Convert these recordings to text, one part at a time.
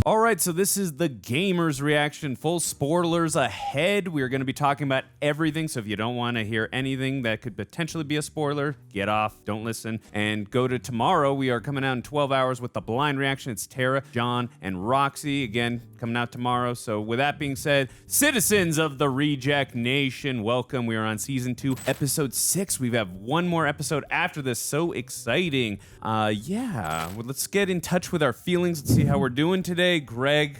All right, so this is the Gamer's Reaction. Full spoilers ahead. We're going to be talking about everything, so if you don't want to hear anything that could potentially be a spoiler, get off, don't listen, and go to tomorrow. We are coming out in 12 hours with the blind reaction. It's Tara, John, and Roxy, again, coming out tomorrow. So with that being said, citizens of the Reject Nation, welcome. We are on Season 2, Episode 6. We have one more episode after this. So exciting. Well, let's get in touch with our feelings and see how we're doing today. Greg,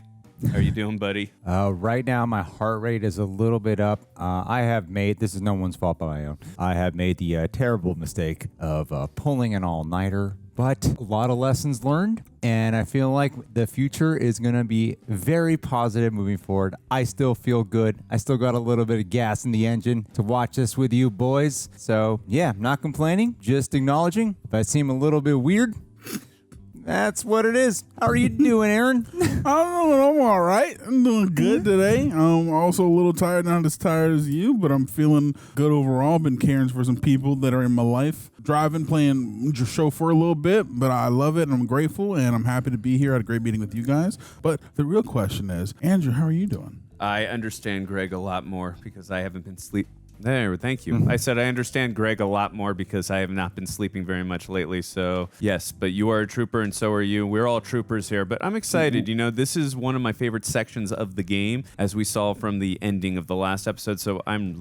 how are you doing, buddy? Right now, my heart rate is a little bit up. I have made, this is no one's fault but my own, I have made the terrible mistake of pulling an all-nighter, but a lot of lessons learned, and I feel like the future is going to be very positive moving forward. I still feel good. I still got a little bit of gas in the engine to watch this with you boys. So, yeah, not complaining, just acknowledging. If I seem a little bit weird, that's what it is. How are you doing, Aaron? I'm all right. I'm doing good today. I'm also a little tired, not as tired as you, but I'm feeling good overall. Been caring for some people that are in my life. Driving, playing chauffeur a little bit, but I love it and I'm grateful and I'm happy to be here. I had a great meeting with you guys. But the real question is, Andrew, how are you doing? I understand Greg a lot more because I haven't been There, thank you. I said I understand Greg a lot more because I have not been sleeping very much lately. So, yes, but you are a trooper and so are you. We're all troopers here, but I'm excited. You know, this is one of my favorite sections of the game, as we saw from the ending of the last episode. So I'm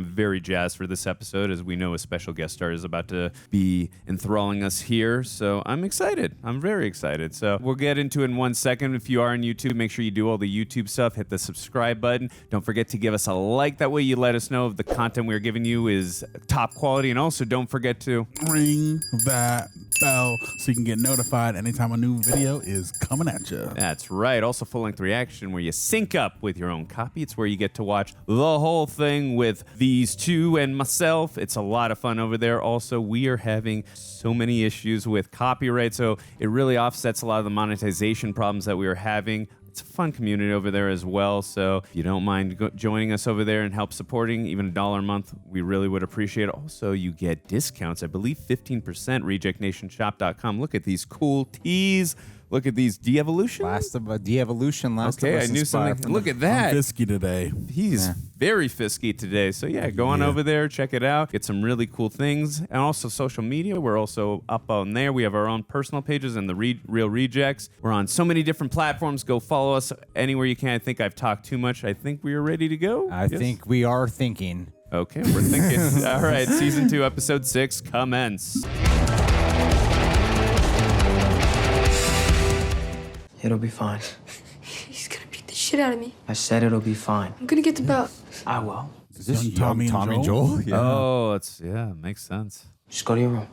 very jazzed for this episode, as we know a special guest star is about to be enthralling us here. So I'm excited. I'm very excited. So we'll get into it in 1 second. If you are on YouTube, make sure you do all the YouTube stuff. Hit the subscribe button. Don't forget to give us a like. That way you let us know if the content we're giving you is top quality, and also don't forget to ring that bell so you can get notified anytime a new video is coming at you. That's right. Also, full-length reaction where you sync up with your own copy. It's where you get to watch the whole thing with these two and myself. It's a lot of fun over there. Also, we are having so many issues with copyright, so it really offsets a lot of the monetization problems that we are having. It's a fun community over there as well, so if you don't mind joining us over there and help supporting, even $1 a month, we really would appreciate it. Also, you get discounts, I believe 15%, rejectnationshop.com. Look at these cool tees. Look at these de-evolution. De-evolution. Okay, I knew something. Look at that. I'm fisky today. He's very fisky today. So yeah, go on over there, check it out, get some really cool things. And also social media. We're also up on there. We have our own personal pages and the Real Rejects. We're on so many different platforms. Go follow us anywhere you can. I think I've talked too much. I think we are ready to go. I think we are thinking. Okay, we're thinking. All right, Season 2, Episode 6, commence. It'll be fine. He's gonna beat the shit out of me. I said it'll be fine. I'm gonna get the belt. I will. Is this young Tommy and Joel? Yeah. Oh, makes sense. Just go to your room.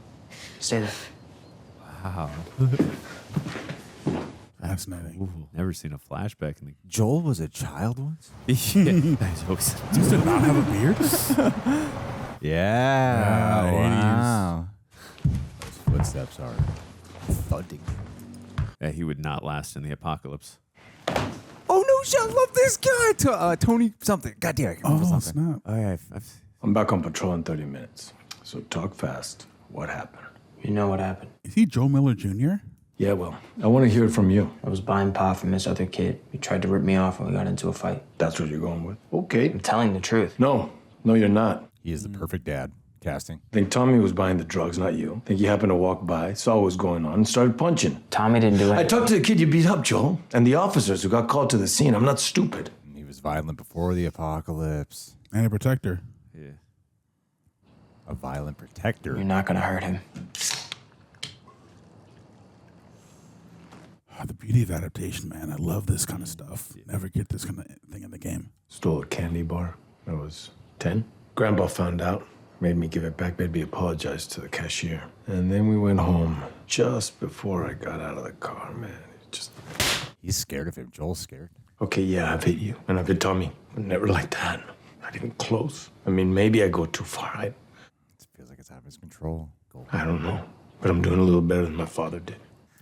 Stay there. Wow. Fascinating. Ooh, never seen a flashback in the Joel was a child once? Does he not have a beard? Yeah. Wow. Those footsteps are thudding. Yeah, he would not last in the apocalypse. Oh, no, shit, I love this guy. Tony something. God damn, I can remember something. Snap. Oh, yeah, I'm back on patrol in 30 minutes. So talk fast. What happened? You know what happened. Is he Joe Miller Jr.? Yeah, well, I want to hear it from you. I was buying pot from this other kid. He tried to rip me off and we got into a fight. That's what you're going with? Okay. I'm telling the truth. No, you're not. He is the perfect dad. Casting. I think Tommy was buying the drugs, not you. I think you happened to walk by, saw what was going on, and started punching. Tommy didn't do it. I talked to the kid you beat up, Joel, and the officers who got called to the scene. I'm not stupid. He was violent before the apocalypse. And a protector. Yeah. A violent protector. You're not gonna hurt him. The beauty of adaptation, man. I love this kind of stuff. Never get this kind of thing in the game. Stole a candy bar. I was 10. Grandpa found out. Made me give it back, made me apologize to the cashier. And then we went home just before I got out of the car, man. He's scared of him. Joel's scared. Okay, yeah, I've hit you. And I've hit Tommy. But never like that. Not even close. I mean, maybe I go too far. It feels like it's out of his control. I don't know. But I'm doing a little better than my father did.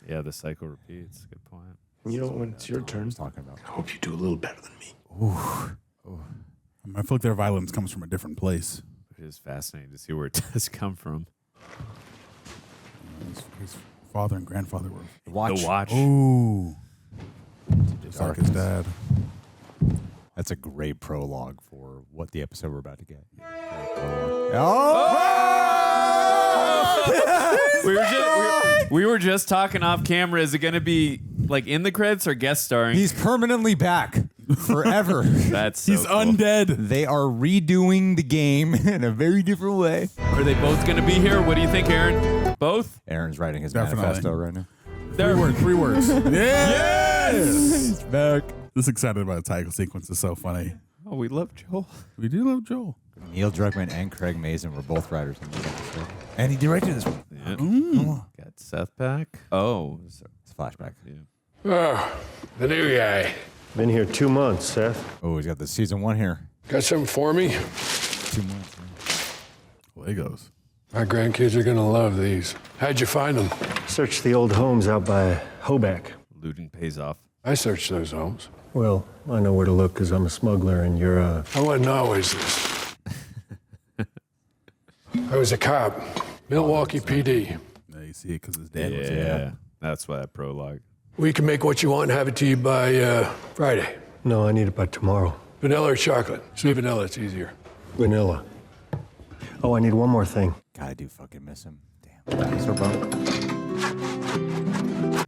Yeah, the cycle repeats. Good point. You know, when it's your turn, Talking about. I hope you do a little better than me. I feel like their violence comes from a different place. It is fascinating to see where it does come from. His father and grandfather were. The Watch. The Watch. Ooh. Just like his dad. That's a great prologue for what the episode we're about to get. We were just talking off camera. Is it going to be like in the credits or guest starring? He's permanently back forever. That's so He's cool. undead. They are redoing the game in a very different way. Are they both going to be here? What do you think, Aaron? Both? Aaron's writing his Definitely. manifesto right now. Three words. Yes! He's back. This excited about the title sequence is so funny. Oh, we love Joel. We do love Joel. Neil Druckmann and Craig Mazin were both writers on this episode. And he directed this one. Yeah. Got Seth back. Oh, It's a flashback. yeah. Oh, the new guy. Been here 2 months, Seth. Oh, he's got the season 1 here. Got something for me? 2 months. Legos. My grandkids are gonna love these. How'd you find them? Searched the old homes out by Hoback. Looting pays off. I searched those homes. Well, I know where to look because I'm a smuggler and you're a... I wasn't always this. I was a cop. Milwaukee PD. Now you see it because his dad was Yeah. That's why that prologue. We can make what you want and have it to you by Friday. No, I need it by tomorrow. Vanilla or chocolate? Say vanilla, it's easier. Vanilla. Oh, I need one more thing. God, I do fucking miss him. Damn. Dinosaur bone.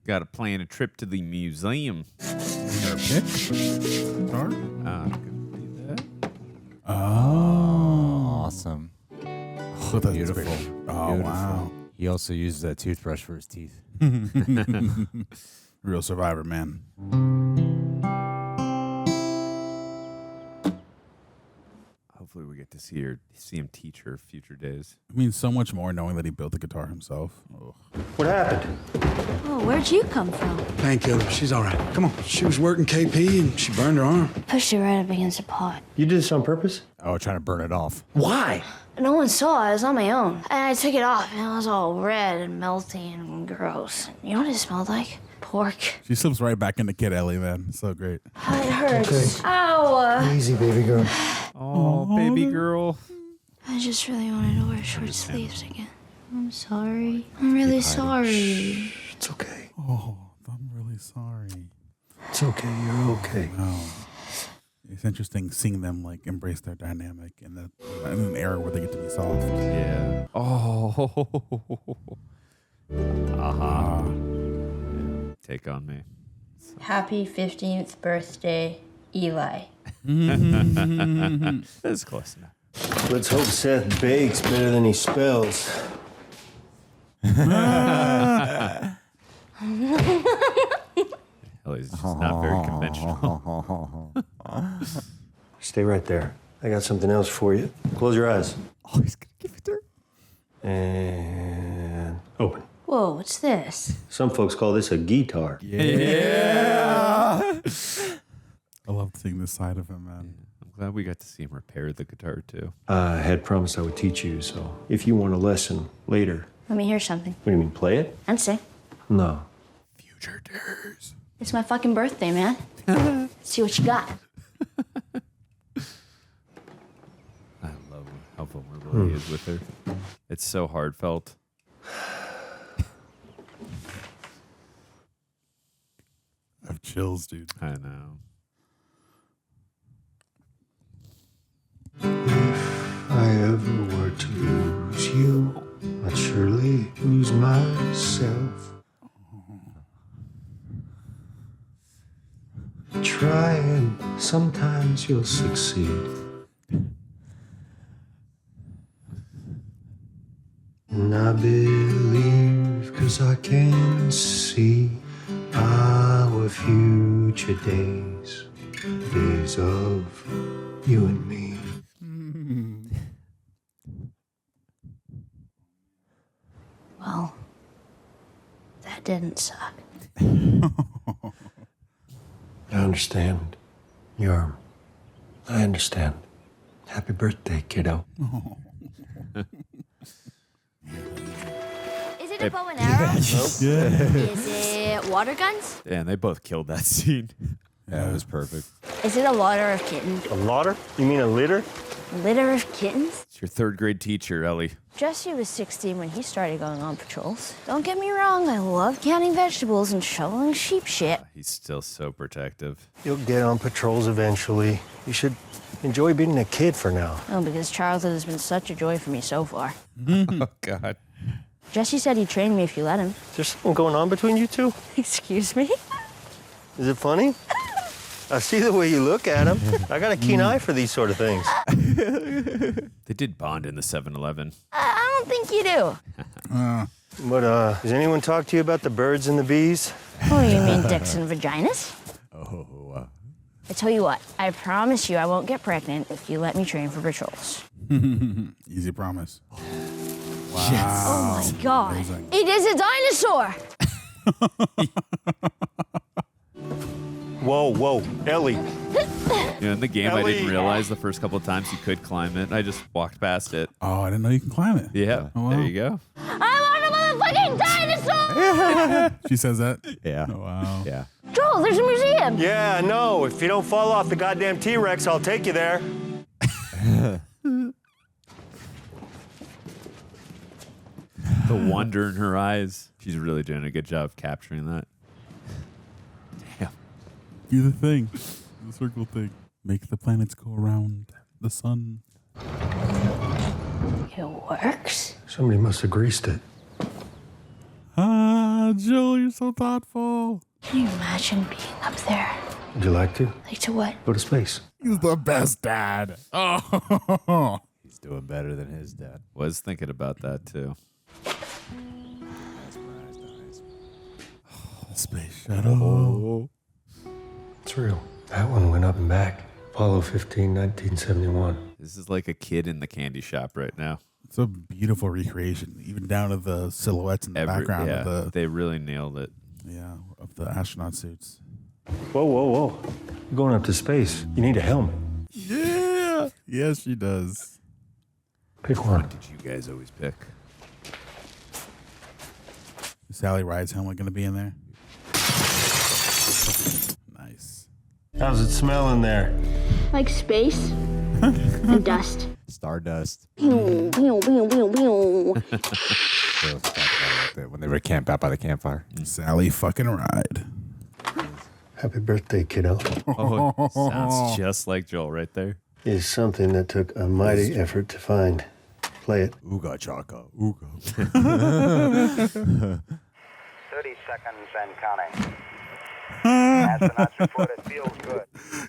Got to plan a trip to the museum. Guitar? Could be that. Awesome. Oh, that's Beautiful. great. Oh, wow. He also uses that toothbrush for his teeth. Real survivor, man. Hopefully we get to see him teach her future days. It means so much more knowing that he built the guitar himself. Oh. What happened? Oh, where'd you come from? Painkiller. She's all right. Come on. She was working KP and she burned her arm. Pushed it right up against a pot. You did this on purpose? Oh, trying to burn it off. Why? No one saw it. It was on my own. And I took it off, and it was all red and melty and gross. You know what it smelled like? Pork. She slips right back into Kid Ellie, man. So great. It hurts. Ow! Easy, baby girl. Oh, baby girl. I just really wanted to wear short sleeves again. I'm sorry. I'm really sorry. It's okay. Oh, I'm really sorry. It's okay. You're okay. Wow. It's interesting seeing them like embrace their dynamic in an era where they get to be soft. Yeah. Oh. Aha. Yeah. Take on me. Happy 15th birthday, Eli. That's close enough. Let's hope Seth bakes better than he spells. Ellie's just not very conventional. Stay right there. I got something else for you. Close your eyes. Oh, he's going to give it to her. And open. Whoa, what's this? Some folks call this a guitar. Yeah. I love seeing this side of him, man. I'm glad we got to see him repair the guitar too. I had promised I would teach you, so if you want a lesson later. Let me hear something. What do you mean, play it? And sing. No. Future dares. It's my fucking birthday, man. Let's see what you got. I love how vulnerable he is with her. It's so heartfelt. I have chills, dude. I know. If I ever were to lose you, I'd surely lose myself. Try and sometimes you'll succeed. And I believe 'cause I can see our future days, days of you and me. Well, that didn't suck. I understand. I understand. Happy birthday, kiddo. Is it a bow and arrow? Is it water guns? Yeah, and they both killed that scene. Yeah, it was perfect. Is it a litter of kittens? A lotter? You mean a litter? Litter of kittens? It's your third grade teacher, Ellie. Jesse was 16 when he started going on patrols. Don't get me wrong, I love counting vegetables and shoveling sheep shit. He's still so protective. You'll get on patrols eventually. You should enjoy being a kid for now. Oh, because childhood has been such a joy for me so far. Oh, God. Jesse said he'd train me if you let him. Is there something going on between you two? Excuse me? Is it funny? I see the way you look at him. I got a keen eye for these sort of things. They did bond in the 7-Eleven. I don't think you do. But, does anyone talk to you about the birds and the bees? Oh, you mean dicks and vaginas? Oh, I tell you what, I promise you I won't get pregnant if you let me train for patrols. Easy promise. Oh my God. Amazing. It is a dinosaur. Whoa, Ellie. In the game, I didn't Ellie. realize the first couple of times you could climb it. I just walked past it. Oh, I didn't know you can climb it. Yeah, Oh, wow. there you go. I want a motherfucking dinosaur! She says that? yeah. Oh, wow. Yeah. Joel, there's a museum. Yeah, no. If you don't fall off the goddamn T-Rex, I'll take you there. The wonder in her eyes. She's really doing a good job of capturing that. Damn. Do the thing. The circle thing. Make the planets go around the sun. It works. Somebody must have greased it. Ah, Joel, you're so thoughtful. Can you imagine being up there? Would you like to? Like to what? Go to space. He's the best dad. Oh. He's doing better than his dad. Was thinking about that too. Space shuttle. It's real. That one went up and back. Apollo 15, 1971. This is like a kid in the candy shop right now. It's a beautiful recreation, even down to the silhouettes in the background yeah, of the they really nailed it. of the astronaut suits. Whoa. You're going up to space. You need a helmet. Yeah. Yes, she does. Pick one. Did you guys always pick? Is Sally Ride's helmet going to be in there? Nice. How's it smell in there? Like space and dust. Stardust. Pew, pew, pew, pew, pew. When they were camped out by the campfire. Sally fucking Ride. Happy birthday, kiddo. Oh, sounds just like Joel right there. Is something that took a mighty effort to find. Play it. Ooga chaka. Ooga. 30 seconds and counting. Astronauts report it feels good.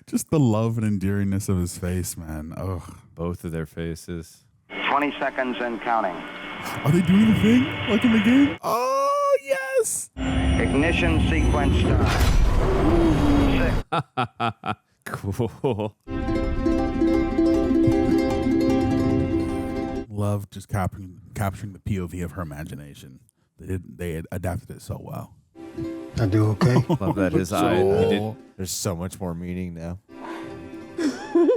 Just the love and endearingness of his face, man. Ugh. Both of their faces. 20 seconds and counting. Are they doing the thing like in the game? Oh, yes. Ignition sequence start. Cool. Love just capturing the POV of her imagination. They adapted it so well. I do okay? Love that his eye. There's so much more meaning now.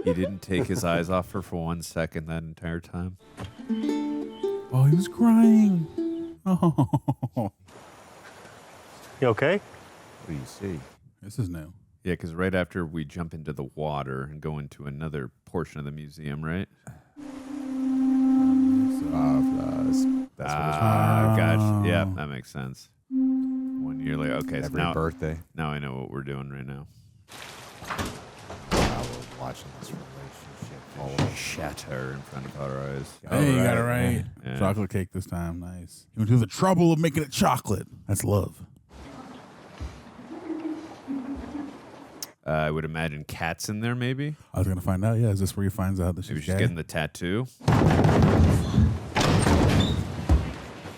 He didn't take his eyes off her for 1 second that entire time. Oh, he was crying. Oh, You okay? What do you see? this is new. Yeah, because right after we jump into the water and go into another portion of the museum, right? Gotcha. Yeah, that makes sense. 1 year later. Okay, so Every now, birthday. now I know what we're doing right now. Now we're watching this relationship Shatter in front of our eyes. Hey, you got it right. Yeah. Chocolate cake this time. Nice. You went through the trouble of making it chocolate. That's love. I would imagine cats in there, maybe. I was gonna find out. Yeah, is this where he finds out that Maybe she's she's gay? getting the tattoo.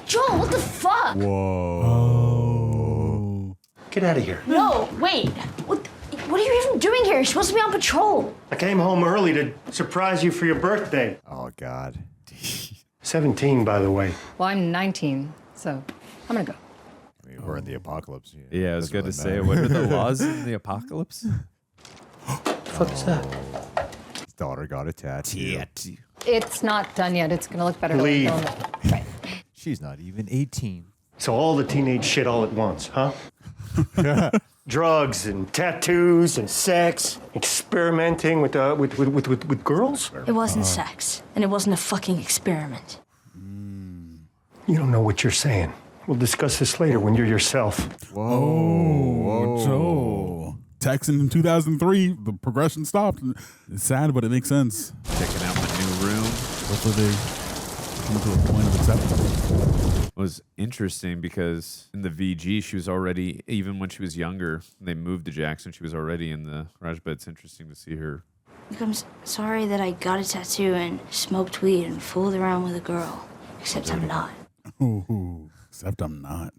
Joel, what the fuck? Oh. Get out of here. No, wait. What are you even doing here? You're supposed to be on patrol. I came home early to surprise you for your birthday. Oh, God. 17, by the way. Well, I'm 19, so I'm gonna go. I mean, we're in the apocalypse. Yeah, I was Doesn't going to really say, matter. what are the laws in the apocalypse? What the fuck is that? His daughter got a tattoo. It's not done yet. It's gonna look better. Leave. Right. She's not even 18. So all the teenage shit all at once, huh? Drugs and tattoos and sex, experimenting with girls. It wasn't sex, and it wasn't a fucking experiment. You don't know what you're saying. We'll discuss this later when you're yourself. Whoa, Joel. Texan in 2003, the progression stopped. It's sad, but it makes sense. Checking out my new room. Hopefully they come to a point of acceptance. It was interesting because in the VG, she was already, even when she was younger, they moved to Jackson, she was already in the garage, but it's interesting to see her. I'm sorry that I got a tattoo and smoked weed and fooled around with a girl. Except I'm not. Ooh, except I'm not.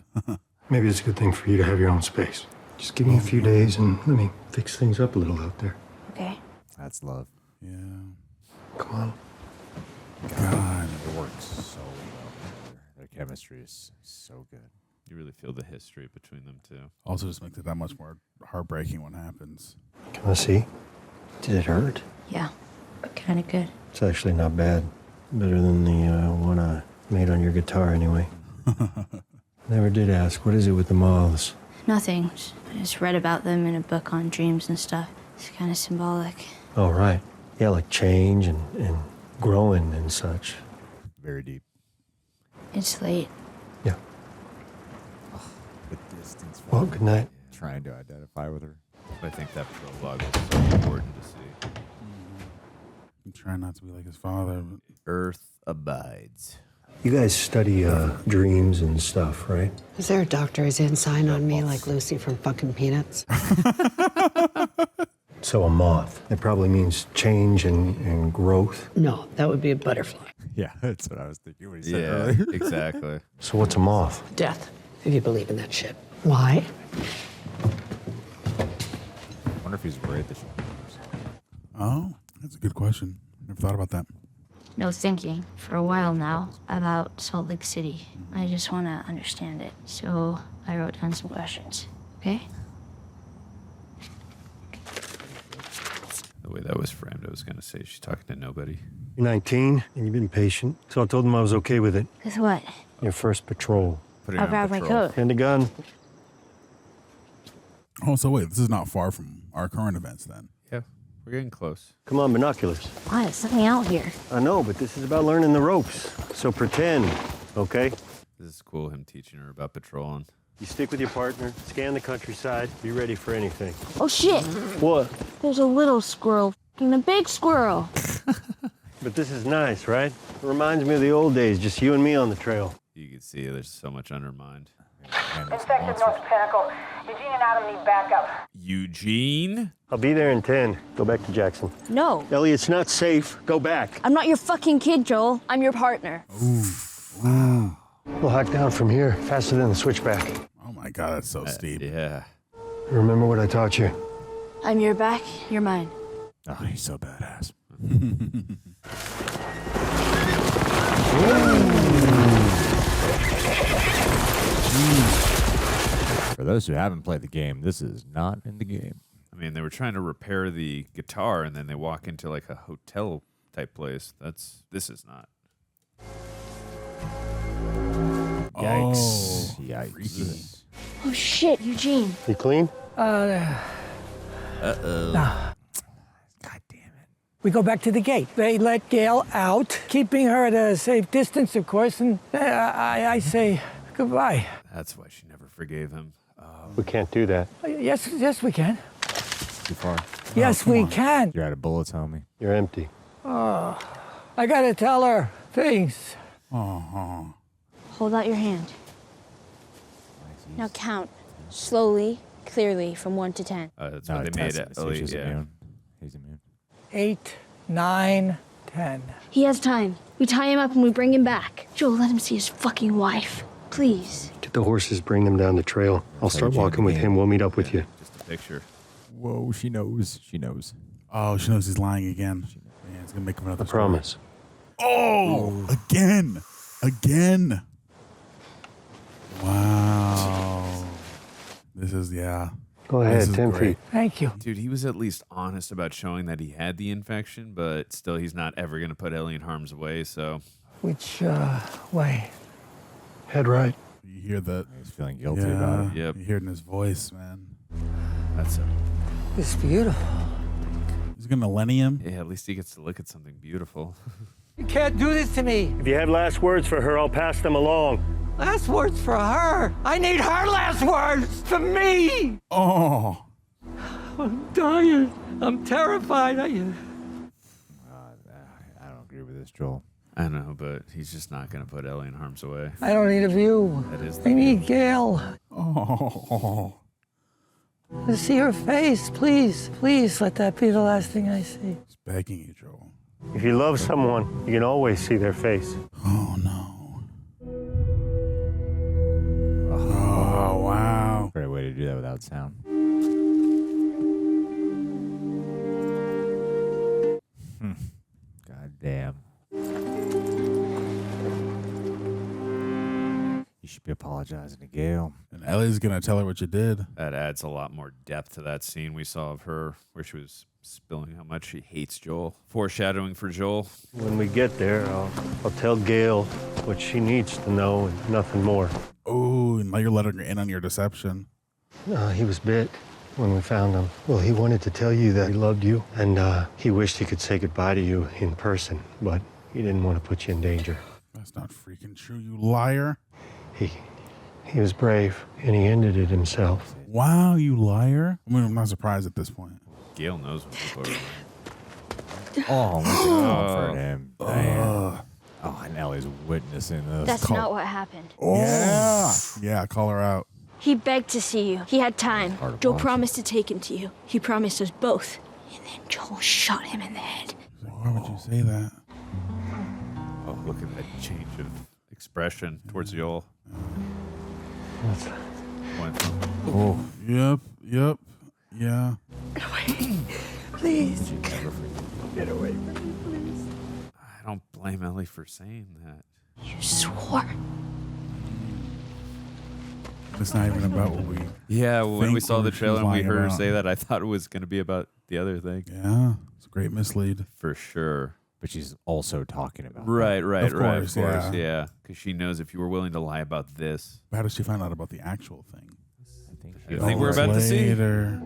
Maybe it's a good thing for you to have your own space. Just give me a few days and let me fix things up a little out there. Okay. That's love. Yeah. Come on. God. It works so well. Their chemistry is so good. You really feel the history between them two. Also just makes it that much more heartbreaking when it happens. Can I see? Did it hurt? Yeah, but kind of good. It's actually not bad. Better than the one I made on your guitar anyway. Never did ask, what is it with the moths? Nothing. I just read about them in a book on dreams and stuff. It's kind of symbolic. Oh, right. Yeah, like change and growing and such. Very deep. It's late. Yeah. The distance. Well, good night. Trying to identify with her. I think that prologue was so important to see. I'm trying not to be like his father. But Earth abides. You guys study dreams and stuff, right? Is there a doctor's ensign on me like Lucy from fucking Peanuts? So a moth. It probably means change and growth. No, that would be a butterfly. Yeah, that's what I was thinking when he said Yeah, earlier. exactly. So what's a moth? Death, if you believe in that shit. Why? I wonder if he's worried that she oh, that's a good question. Never thought about that. No thinking for a while now about Salt Lake City. I just want to understand it. So I wrote down some questions. Okay? The way that was framed, I was going to say she's talking to nobody. You're 19 and you've been patient, so I told them I was okay with it. With what? Your first patrol. Put it I'll on grab my patrol. coat. And a gun. Oh, so wait, this is not far from our current events then. Yeah, we're getting close. Come on, binoculars. Why? There's something out here. I know, but this is about learning the ropes. So pretend, okay? This is cool, him teaching her about patrolling. You stick with your partner, scan the countryside, be ready for anything. Oh, shit. What? There's a little squirrel and a big squirrel. But this is nice, right? It reminds me of the old days, just you and me on the trail. You can see there's so much undermined. Infected North Pinnacle. Eugene and Adam need backup. Eugene? I'll be there in 10. Go back to Jackson. No. Ellie, it's not safe. Go back. I'm not your fucking kid, Joel. I'm your partner. We'll hack down from here, faster than the switchback. Oh my God, that's so steep. Yeah. Remember what I taught you? I'm your back, you're mine. Oh, he's so badass. For those who haven't played the game, this is not in the game. I mean, they were trying to repair the guitar, and then they walk into like a hotel type place. This is not. Yikes. Oh, Yikes. Oh shit, Eugene. You clean? Uh-oh. God damn it. We go back to the gate. They let Gail out, keeping her at a safe distance, of course, and I say goodbye. That's why she never forgave him. We can't do that. Yes, we can. Too far. Yes, we can. You're out of bullets, homie. You're empty. Oh, I gotta tell her things. Hold out your hand. Now count. Slowly, clearly, from 1 to 10. That's what they made it. He's immune. He's immune. 8, 9, 10. He has time. We tie him up and we bring him back. Joel, let him see his fucking wife. Please. Get the horses, bring them down the trail. I'll start Eugene walking with again. him. We'll meet up with you. Just a picture. Whoa, she knows. She knows. Oh, she knows he's lying again. Yeah, it's gonna make him another I promise. Oh, again. Wow. This is, yeah. Go ahead, This is 10 great. feet. Thank you. Dude, he was at least honest about showing that he had the infection, but still he's not ever going to put Ellie in harm's way, so. Which way? Head right. You hear that? He's feeling guilty about it. Yep. You hear it in his voice, man. That's a... It's beautiful. He's gonna millennium. Yeah, at least he gets to look at something beautiful. You can't do this to me. If you have last words for her, I'll pass them along. Last words for her. I need her last words for me. Oh. I'm dying. I'm terrified. I don't agree with this, Joel. I know, but he's just not going to put Ellie in harm's way. I don't need a view. That is I the need Gail. Oh. To see her face, please. Please let that be the last thing I see. He's begging you, Joel. If you love someone, you can always see their face. Oh, no. Oh, wow. Great way to do that without sound. God damn. You should be apologizing to Gail. And Ellie's gonna tell her what you did. That adds a lot more depth to that scene we saw of her where she was spilling how much she hates Joel. Foreshadowing for Joel. When we get there, I'll tell Gail what she needs to know and nothing more. Oh, and now you're letting her in on your deception. He was bit when we found him. Well, he wanted to tell you that he loved you, and he wished he could say goodbye to you in person, but he didn't want to put you in danger. That's not freaking true, you liar. He was brave, and he ended it himself. Wow, you liar. I mean, I'm not surprised at this point. Gail knows what people are. Oh, my for him. Damn. Oh, and Ellie's witnessing this. That's not what happened. Oh. Yeah, call her out. He begged to see you. He had time. Hard to Joel watch. promised to take him to you. He promised us both. And then Joel shot him in the head. Why would you say that? Oh, look at that change of expression towards Joel. Went from, Oh, yep, yeah. Please. Get away from me, please. I don't blame Ellie for saying that. You swore. It's not even about what we. Yeah, when we saw the she was trailer and we lying heard her about. say that, I thought it was going to be about the other thing. Yeah, it's a great mislead. For sure. But she's also talking about Right, Of course, yeah. Because she knows if you were willing to lie about this. How does she find out about the actual thing? I think we're about to see. Later.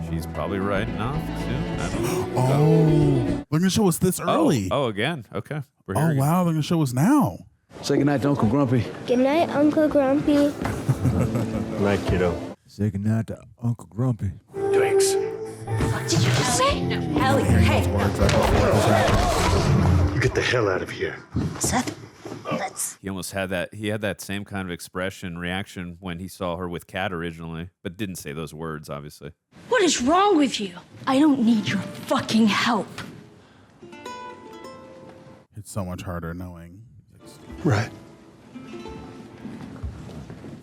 She's probably riding off soon. I don't know. Oh, they're gonna show us this early. Oh, again. Okay. We're here Oh, again. wow, they're gonna show us now. Say goodnight to Uncle Grumpy. Good night, Uncle Grumpy. Good night, kiddo. Say goodnight to Uncle Grumpy. Thanks. What did you just say? Ellie, hey. You get the hell out of here. Seth, let's... He almost had that. He had that same kind of expression, reaction when he saw her with Kat originally, but didn't say those words, obviously. What is wrong with you? I don't need your fucking help. It's so much harder knowing. Right.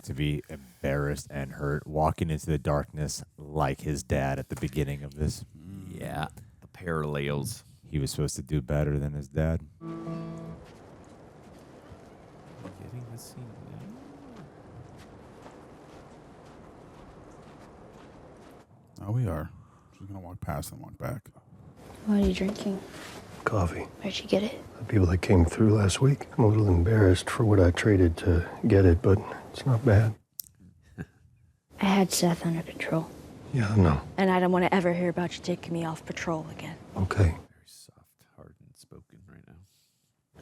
To be embarrassed and hurt, walking into the darkness like his dad at the beginning of this. Yeah. The parallels. He was supposed to do better than his dad. Getting the scene now. Oh, we are. She's gonna walk past and walk back. What are you drinking? Coffee. Where'd you get it? The people that came through last week. I'm a little embarrassed for what I traded to get it, but it's not bad. I had Seth under control. Yeah, I know. And I don't want to ever hear about you taking me off patrol again. Okay. Very soft, hard, and spoken right now.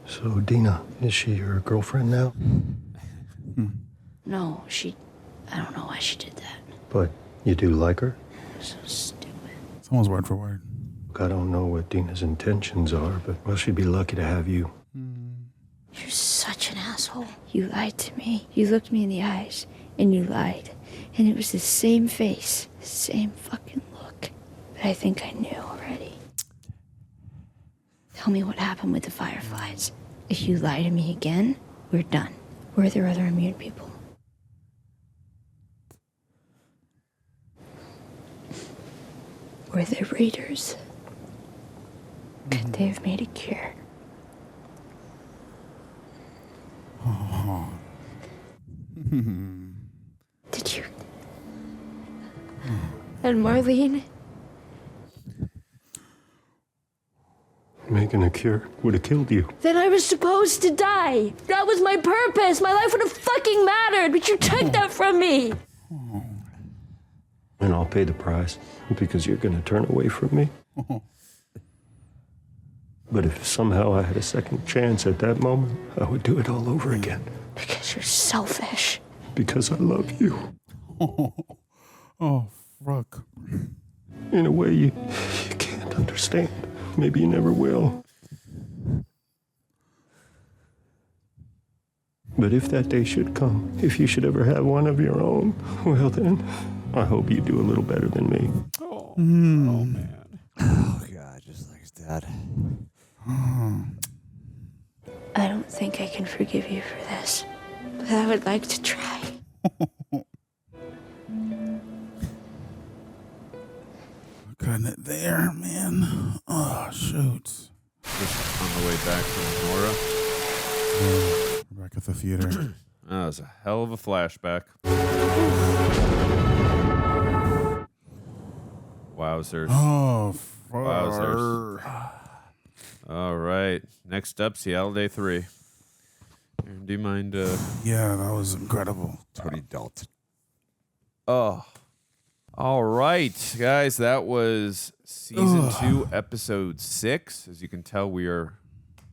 So, Dina, is she your girlfriend now? No, I don't know why she did that. But you do like her? So stupid. Someone's word for word. I don't know what Dina's intentions are, but, well, she'd be lucky to have you. You're such an asshole. You lied to me. You looked me in the eyes, and you lied. And it was the same face, the same fucking look that I think I knew already. Tell me what happened with the Fireflies. If you lie to me again, we're done. Were there other immune people? Were there raiders? Could they have made a cure? Did you? And Marlene? Making a cure would have killed you. Then I was supposed to die. That was my purpose. My life would have fucking mattered, but you took that from me. and I'll pay the price because you're going to turn away from me. But if somehow I had a second chance at that moment, I would do it all over again. Because you're selfish. Because I love you. Oh, fuck. In a way you can't understand. Maybe you never will. But if that day should come, if you should ever have one of your own, well then, I hope you do a little better than me. Oh, oh man. Oh, God, just like his dad. I don't think I can forgive you for this, but I would like to try. Cutting it there, man. Oh, shoot. Just on the way back from Nora. We're back at the theater. That was a hell of a flashback. Wowzers. Oh, Wowzers. All right. Next up, Seattle Day 3. Do you mind? Yeah, that was incredible. Tony Dalton. Oh. All right, guys. That was season 2, episode 6. As you can tell, we are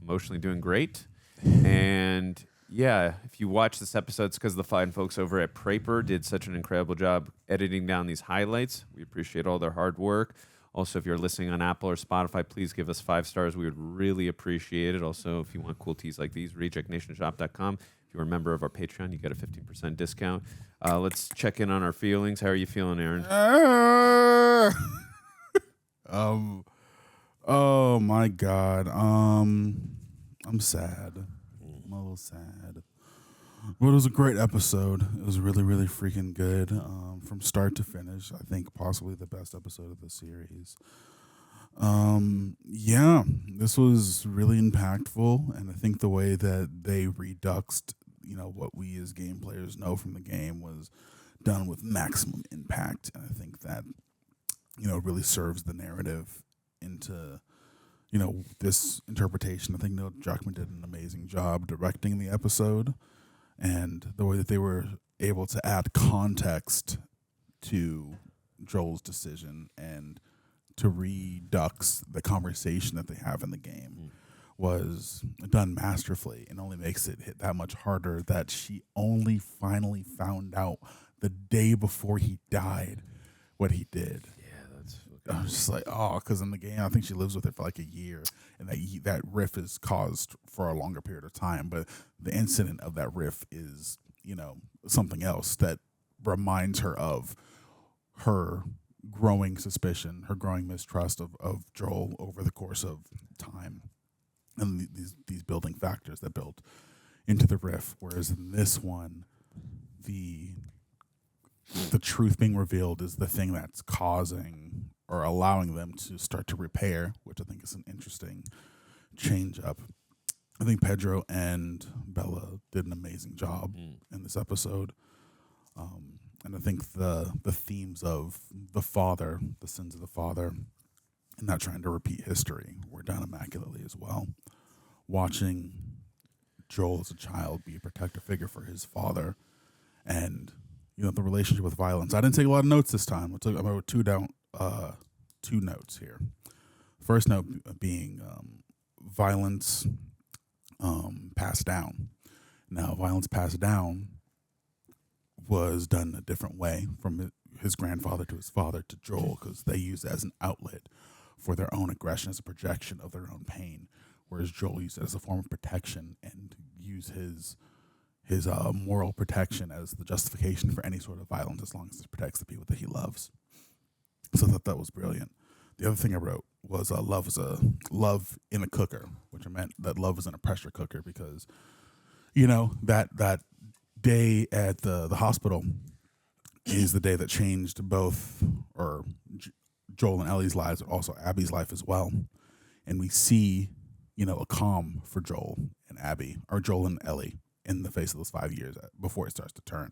emotionally doing great. And yeah, if you watch this episode, it's because the fine folks over at Praper did such an incredible job editing down these highlights. We appreciate all their hard work. Also, if you're listening on Apple or Spotify, please give us 5 stars. We would really appreciate it. Also, if you want cool tees like these, rejectnationshop.com. If you're a member of our Patreon, you get a 15% discount. Let's check in on our feelings. How are you feeling, Aaron? Oh my God. I'm sad. I'm a little sad. But it was a great episode. It was really, really freaking good. From start to finish. I think possibly the best episode of the series. Yeah, this was really impactful, and I think the way that they reduxed, what we as game players know from the game was done with maximum impact. And I think that, really serves the narrative into, this interpretation. I think Neil Druckmann did an amazing job directing the episode, and the way that they were able to add context to Joel's decision and to redux the conversation that they have in the game was done masterfully, and only makes it hit that much harder that she only finally found out the day before he died what he did. Yeah, that's. I was just like, because in the game, I think she lives with it for like a year, and that riff is caused for a longer period of time. But the incident of that riff is, something else that reminds her of her growing suspicion, her growing mistrust of Joel over the course of time, and these building factors that built into the riff. Whereas in this one, the truth being revealed is the thing that's causing or allowing them to start to repair, which I think is an interesting change up. I think Pedro and Bella did an amazing job in this episode. And I think the themes of the father, the sins of the father, and not trying to repeat history were done immaculately as well. Watching Joel as a child be a protective figure for his father, and the relationship with violence. I didn't take a lot of notes this time. I wrote two notes here. First note being violence passed down. Now, violence passed down was done a different way from his grandfather to his father to Joel, because they used it as an outlet for their own aggression, as a projection of their own pain, whereas Joel used it as a form of protection and used his moral protection as the justification for any sort of violence, as long as it protects the people that he loves. So I thought that was brilliant. The other thing I wrote was love in a cooker, which I meant that love was in a pressure cooker, because that day at the hospital is the day that changed both Joel and Ellie's lives, but also Abby's life as well. And we see, a calm for Joel and Abby, or Joel and Ellie, in the face of those 5 years before it starts to turn.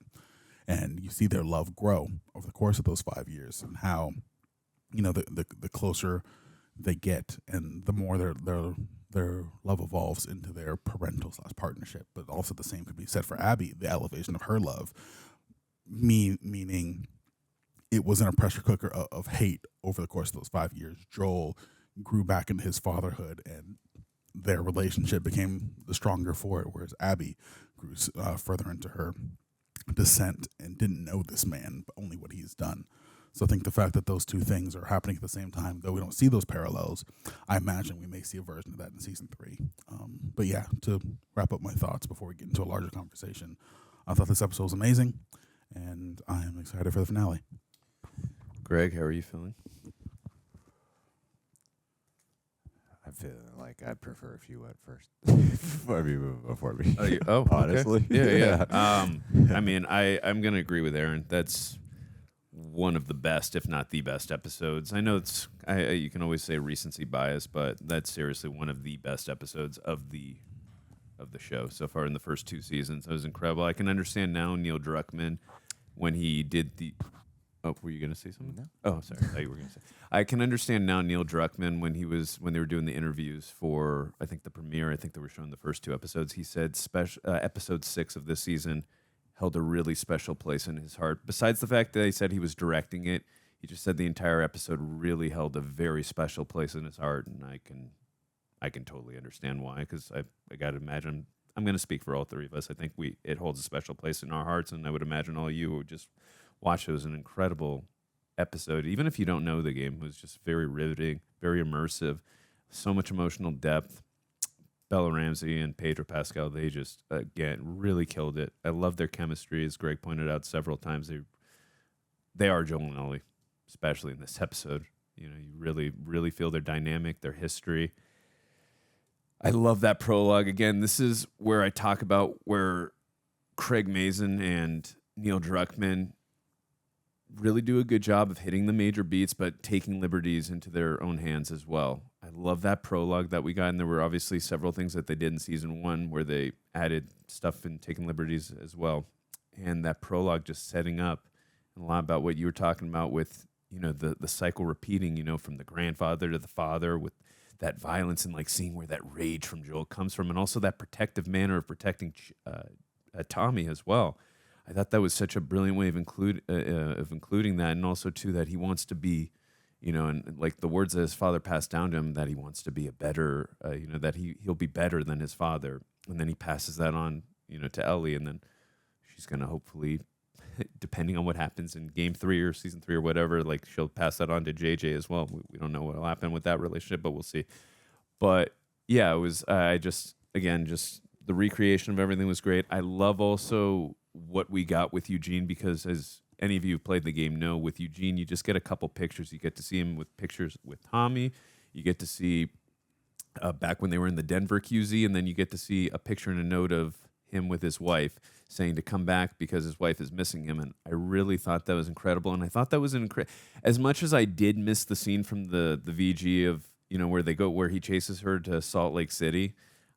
And you see their love grow over the course of those 5 years, and how, the closer they get and the more their love evolves into their parental / partnership. But also the same could be said for Abby, the elevation of her love, meaning it wasn't a pressure cooker of hate over the course of those 5 years. Joel grew back into his fatherhood, and their relationship became the stronger for it, whereas Abby grew further into her descent and didn't know this man, but only what he's done. So I think the fact that those two things are happening at the same time, though we don't see those parallels, I imagine we may see a version of that in season 3. But yeah, to wrap up my thoughts before we get into a larger conversation, I thought this episode was amazing, and I am excited for the finale. Greg, how are you feeling? I'm feeling like I'd prefer if you went first before me. Honestly. Okay. Yeah. I mean, I'm going to agree with Aaron. That's one of the best, if not the best episodes. I know you can always say recency bias, but that's seriously one of the best episodes of the show so far in the first 2 seasons. It was incredible. I can understand now Neil Druckmann when he did the. Oh, were you going to say something? No. Oh, sorry. I thought you were going to say. I can understand now Neil Druckmann when they were doing the interviews for, I think, the premiere. I think they were showing the first 2 episodes. He said episode 6 of this season held a really special place in his heart. Besides the fact that he said he was directing it, he just said the entire episode really held a very special place in his heart, and I can totally understand why, because I got to imagine. I'm going to speak for all 3 of us. I think it holds a special place in our hearts, and I would imagine all you would just watch it. It was an incredible episode. Even if you don't know the game, it was just very riveting, very immersive, so much emotional depth. Bella Ramsey and Pedro Pascal, they just, again, really killed it. I love their chemistry, as Greg pointed out several times. They are Joel and Ellie, especially in this episode. You know, you really, really feel their dynamic, their history. I love that prologue. Again, this is where I talk about where Craig Mazin and Neil Druckmann really do a good job of hitting the major beats, but taking liberties into their own hands as well. I love that prologue that we got, and there were obviously several things that they did in season 1 where they added stuff and taking liberties as well. And that prologue just setting up and a lot about what you were talking about with, you know, the cycle repeating, you know, from the grandfather to the father with that violence and like seeing where that rage from Joel comes from, and also that protective manner of protecting Tommy as well. I thought that was such a brilliant way of including that, and also too that he wants to be, you know, and like the words that his father passed down to him, that he wants to be a better, you know, that he'll be better than his father, and then he passes that on, you know, to Ellie, and then she's gonna hopefully, depending on what happens in game 3 or season 3 or whatever, like she'll pass that on to JJ as well. We don't know what will happen with that relationship, but we'll see. But yeah, it was just the recreation of everything was great. I love also what we got with Eugene, because as any of you who played the game know, with Eugene, you just get a couple pictures. You get to see him with pictures with Tommy. You get to see back when they were in the Denver QZ, and then you get to see a picture and a note of him with his wife saying to come back because his wife is missing him. And I really thought that was incredible. And I thought that was as much as I did miss the scene from the VG of, you know, where he chases her to Salt Lake City.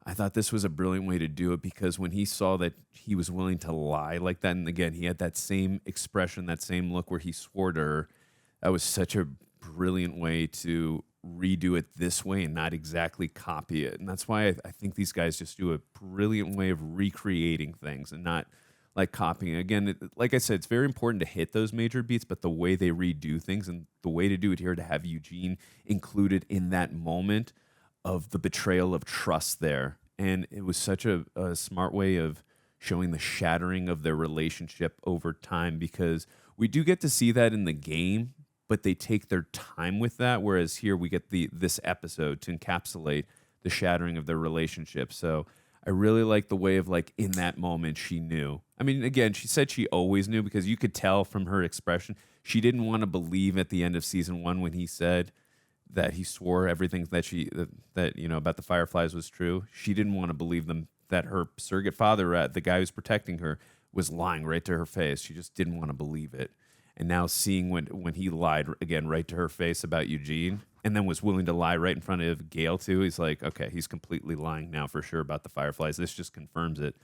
I thought this was a brilliant way to do it, because when he saw that he was willing to lie like that, and again, he had that same expression, that same look where he swore to her, that was such a brilliant way to redo it this way and not exactly copy it. And that's why I think these guys just do a brilliant way of recreating things and not like copying. Again, like I said, it's very important to hit those major beats, but the way they redo things and the way to do it here, to have Eugene included in that moment of the betrayal of trust there. And it was such a smart way of showing the shattering of their relationship over time, because we do get to see that in the game, but they take their time with that. Whereas here we get this episode to encapsulate the shattering of their relationship. So I really like the way of like in that moment she knew. I mean, again, she said she always knew, because you could tell from her expression, she didn't want to believe at the end of season 1 when he said that he swore everything that you know about the Fireflies was true. She didn't want to believe them, that her surrogate father, the guy who's protecting her, was lying right to her face. She just didn't want to believe it. And now seeing when he lied again right to her face about Eugene, and then was willing to lie right in front of Gale too, he's like, okay, he's completely lying now for sure about the Fireflies. This just confirms it.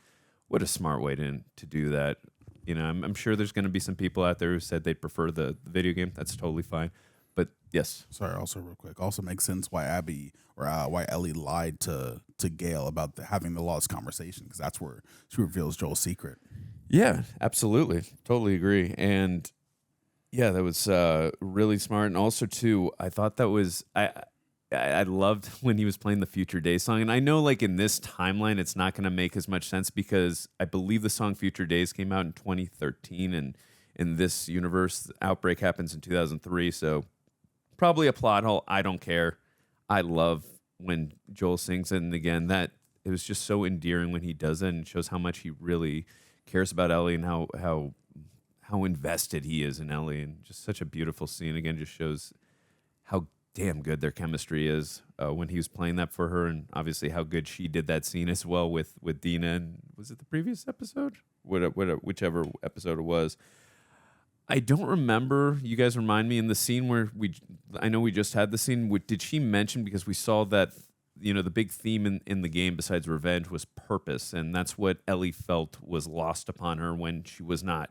What a smart way to do that. You know, I'm sure there's going to be some people out there who said they'd prefer the video game. That's totally fine. But yes. Sorry, also real quick. Also makes sense why why Ellie lied to Gale about having the lost conversation, because that's where she reveals Joel's secret. Yeah, absolutely. Totally agree. And Yeah, that was really smart, and also too, I thought that was I loved when he was playing the Future Days song, and I know like in this timeline, it's not going to make as much sense because I believe the song Future Days came out in 2013, and in this universe, Outbreak happens in 2003, so probably a plot hole. I don't care. I love when Joel sings it, and again, that it was just so endearing when he does it, and shows how much he really cares about Ellie and how invested he is in Ellie, and just such a beautiful scene. Again, just shows how damn good their chemistry is when he was playing that for her, and obviously how good she did that scene as well with Dina. And was it the previous episode? Whichever episode it was. I don't remember. You guys remind me in the scene where I know we just had the scene. Did she mention, because we saw that, the big theme in the game besides revenge was purpose, and that's what Ellie felt was lost upon her when she was not,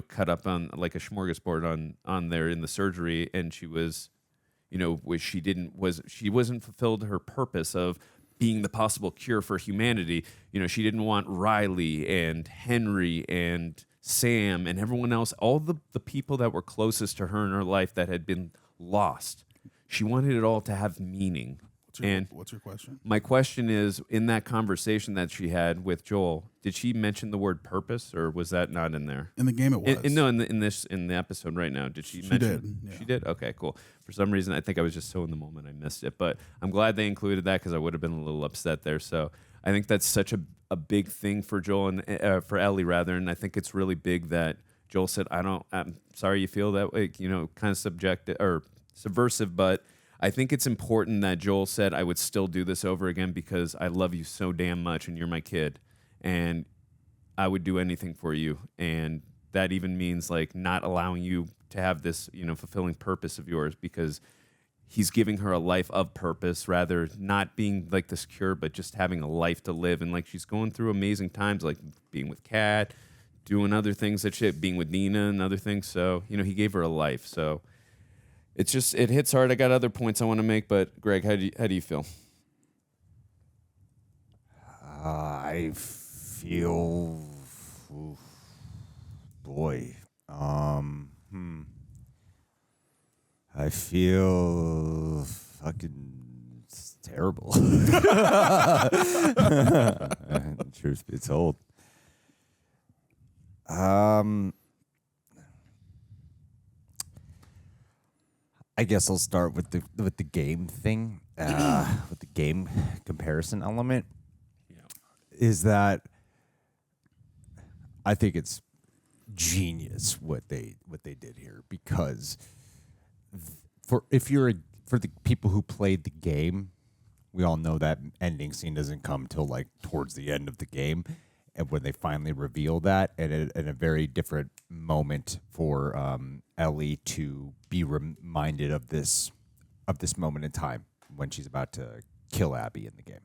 cut up on like a smorgasbord on there in the surgery, and she was, she wasn't fulfilled her purpose of being the possible cure for humanity. She didn't want Riley and Henry and Sam and everyone else, all the people that were closest to her in her life that had been lost. She wanted it all to have meaning. What's your question? My question is, in that conversation that she had with Joel, did she mention the word purpose, or was that not in there? In the game, it was. In the episode right now, did she mention? Did, yeah. She did. Okay, cool. For some reason, I think I was just so in the moment I missed it, but I'm glad they included that because I would have been a little upset there. So I think that's such a big thing for Joel and for Ellie rather, and I think it's really big that Joel said, I'm sorry you feel that way, kind of subjective or subversive, but I think it's important that Joel said, I would still do this over again because I love you so damn much and you're my kid and I would do anything for you. And that even means like not allowing you to have this, fulfilling purpose of yours, because he's giving her a life of purpose, rather not being like this cure, but just having a life to live. And like she's going through amazing times, like being with Kat, doing other things being with Nina and other things. So, he gave her a life. So it hits hard. I got other points I want to make, but Greg, how do you feel? I feel, boy, I feel fucking terrible. Truth be told. I guess I'll start with the game thing, with the game comparison element. Yeah. Is that I think it's genius what they did here, because for the people who played the game, we all know that ending scene doesn't come till like towards the end of the game, and when they finally reveal that, and in a very different moment for Ellie to be reminded of this moment in time when she's about to kill Abby in the game.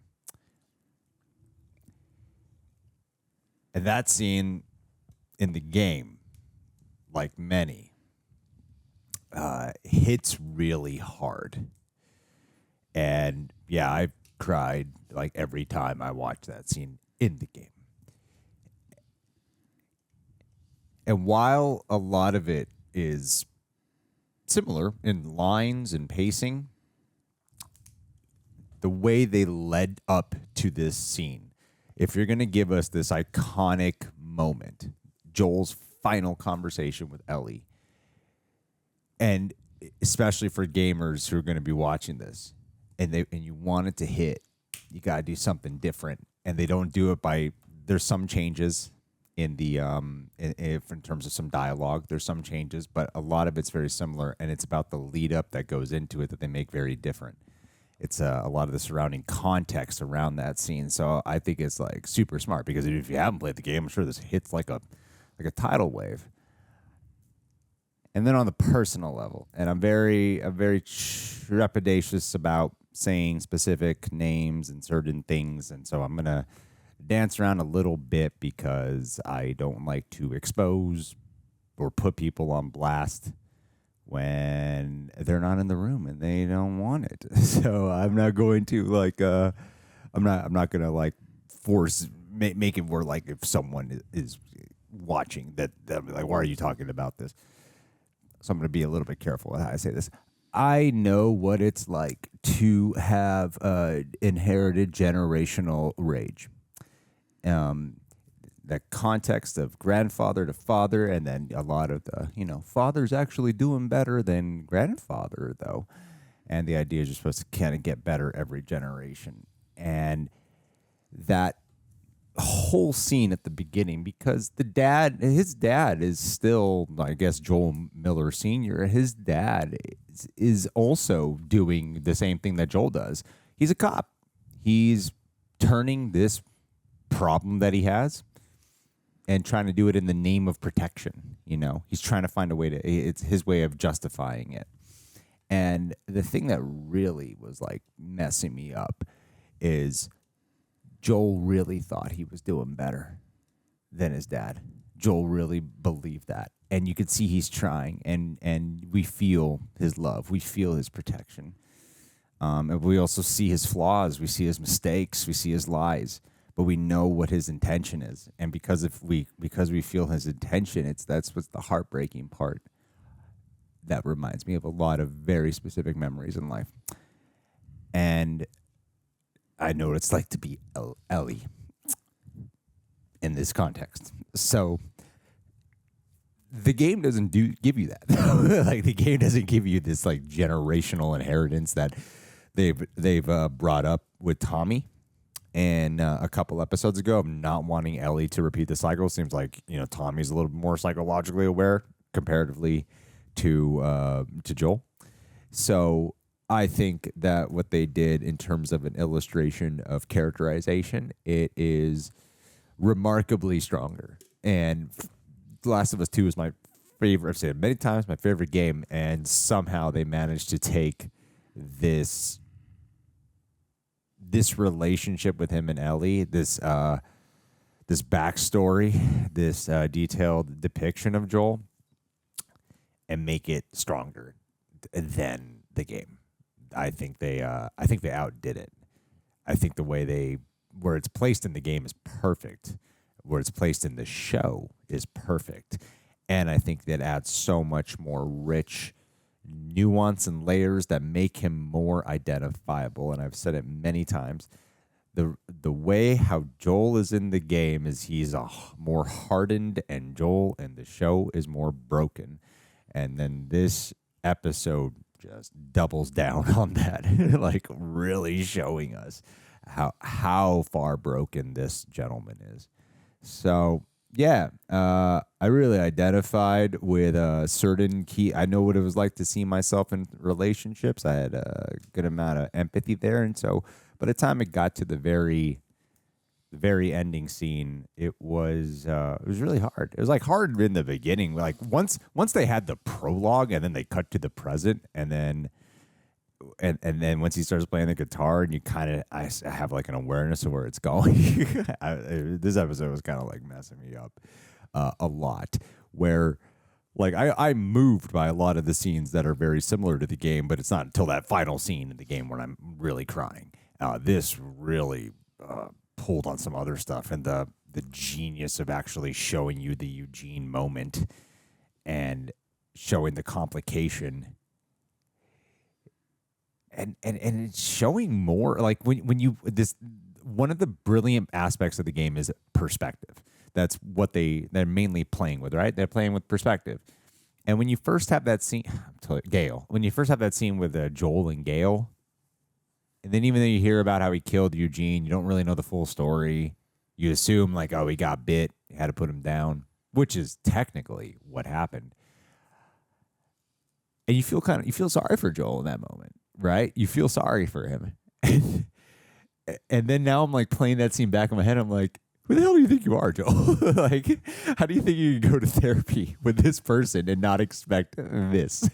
And that scene in the game, like many, hits really hard. And yeah, I've cried like every time I watch that scene in the game. And while a lot of it is similar in lines and pacing, the way they led up to this scene, if you're going to give us this iconic moment, Joel's final conversation with Ellie, and especially for gamers who are going to be watching this, and you want it to hit, you got to do something different. And they don't do it by, there's some changes in the in terms of some dialogue, there's some changes, but a lot of it's very similar, and it's about the lead up that goes into it that they make very different. It's a lot of the surrounding context around that scene. So I think it's like super smart, because if you haven't played the game, I'm sure this hits like a tidal wave. And then on the personal level, and I'm very trepidatious about saying specific names and certain things, and so I'm gonna dance around a little bit because I don't like to expose or put people on blast when they're not in the room and they don't want it. So I'm not going to I'm not gonna like force make it where like if someone is watching that like, why are you talking about this? so I'm going to be a little bit careful with how I say this. I know what it's like to have inherited generational rage. The context of grandfather to father, and then a lot of the, father's actually doing better than grandfather, though. And the idea is you're supposed to kind of get better every generation. And that whole scene at the beginning, because his dad is still, I guess, Joel Miller Sr. His dad is also doing the same thing that Joel does. He's a cop. He's turning this problem that he has and trying to do it in the name of protection. He's trying to find a way it's his way of justifying it. And the thing that really was like messing me up is Joel really thought he was doing better than his dad. Joel really believed that. And you could see he's trying, and we feel his love. We feel his protection. And we also see his flaws. We see his mistakes. We see his lies. But we know what his intention is. And because we feel his intention, that's what's the heartbreaking part. That reminds me of a lot of very specific memories in life. And I know what it's like to be Ellie in this context. So the game doesn't give you that. Like, the game doesn't give you this like generational inheritance that they've brought up with Tommy. And a couple episodes ago, of not wanting Ellie to repeat the cycle. Seems like Tommy's a little more psychologically aware comparatively to Joel. So I think that what they did in terms of an illustration of characterization, it is remarkably stronger. And The Last of Us 2 is my favorite. I've said it many times, my favorite game. And somehow they managed to take this relationship with him and Ellie, this backstory, this detailed depiction of Joel, and make it stronger than the game. I think they outdid it. I think the way where it's placed in the game is perfect. Where it's placed in the show is perfect. And I think that adds so much more rich nuance and layers that make him more identifiable. And I've said it many times. The way how Joel is in the game is he's a more hardened, and Joel in the show is more broken. And then this episode just doubles down on that, like really showing us how far broken this gentleman is. So yeah, I really identified with a certain key. I know what it was like to see myself in relationships. I had a good amount of empathy there, and so by the time it got to the very ending scene, it was really hard. It was like hard in the beginning. Like once they had the prologue, and then they cut to the present, and then once he starts playing the guitar, and I have like an awareness of where it's going. This episode was kind of like messing me up a lot, where like I'm moved by a lot of the scenes that are very similar to the game, but it's not until that final scene in the game when I'm really crying. This really pulled on some other stuff, and the genius of actually showing you the Eugene moment and showing the complication. And it's showing more like when you one of the brilliant aspects of the game is perspective. That's what they're mainly playing with, right? They're playing with perspective. And when you first have that scene, when you first have that scene with Joel and Gale, and then even though you hear about how he killed Eugene, you don't really know the full story. You assume like, oh, he got bit, you had to put him down, which is technically what happened. And you feel sorry for Joel in that moment. Right? You feel sorry for him. And then now I'm like playing that scene back in my head. I'm like, who the hell do you think you are, Joel? Like, how do you think you can go to therapy with this person and not expect this?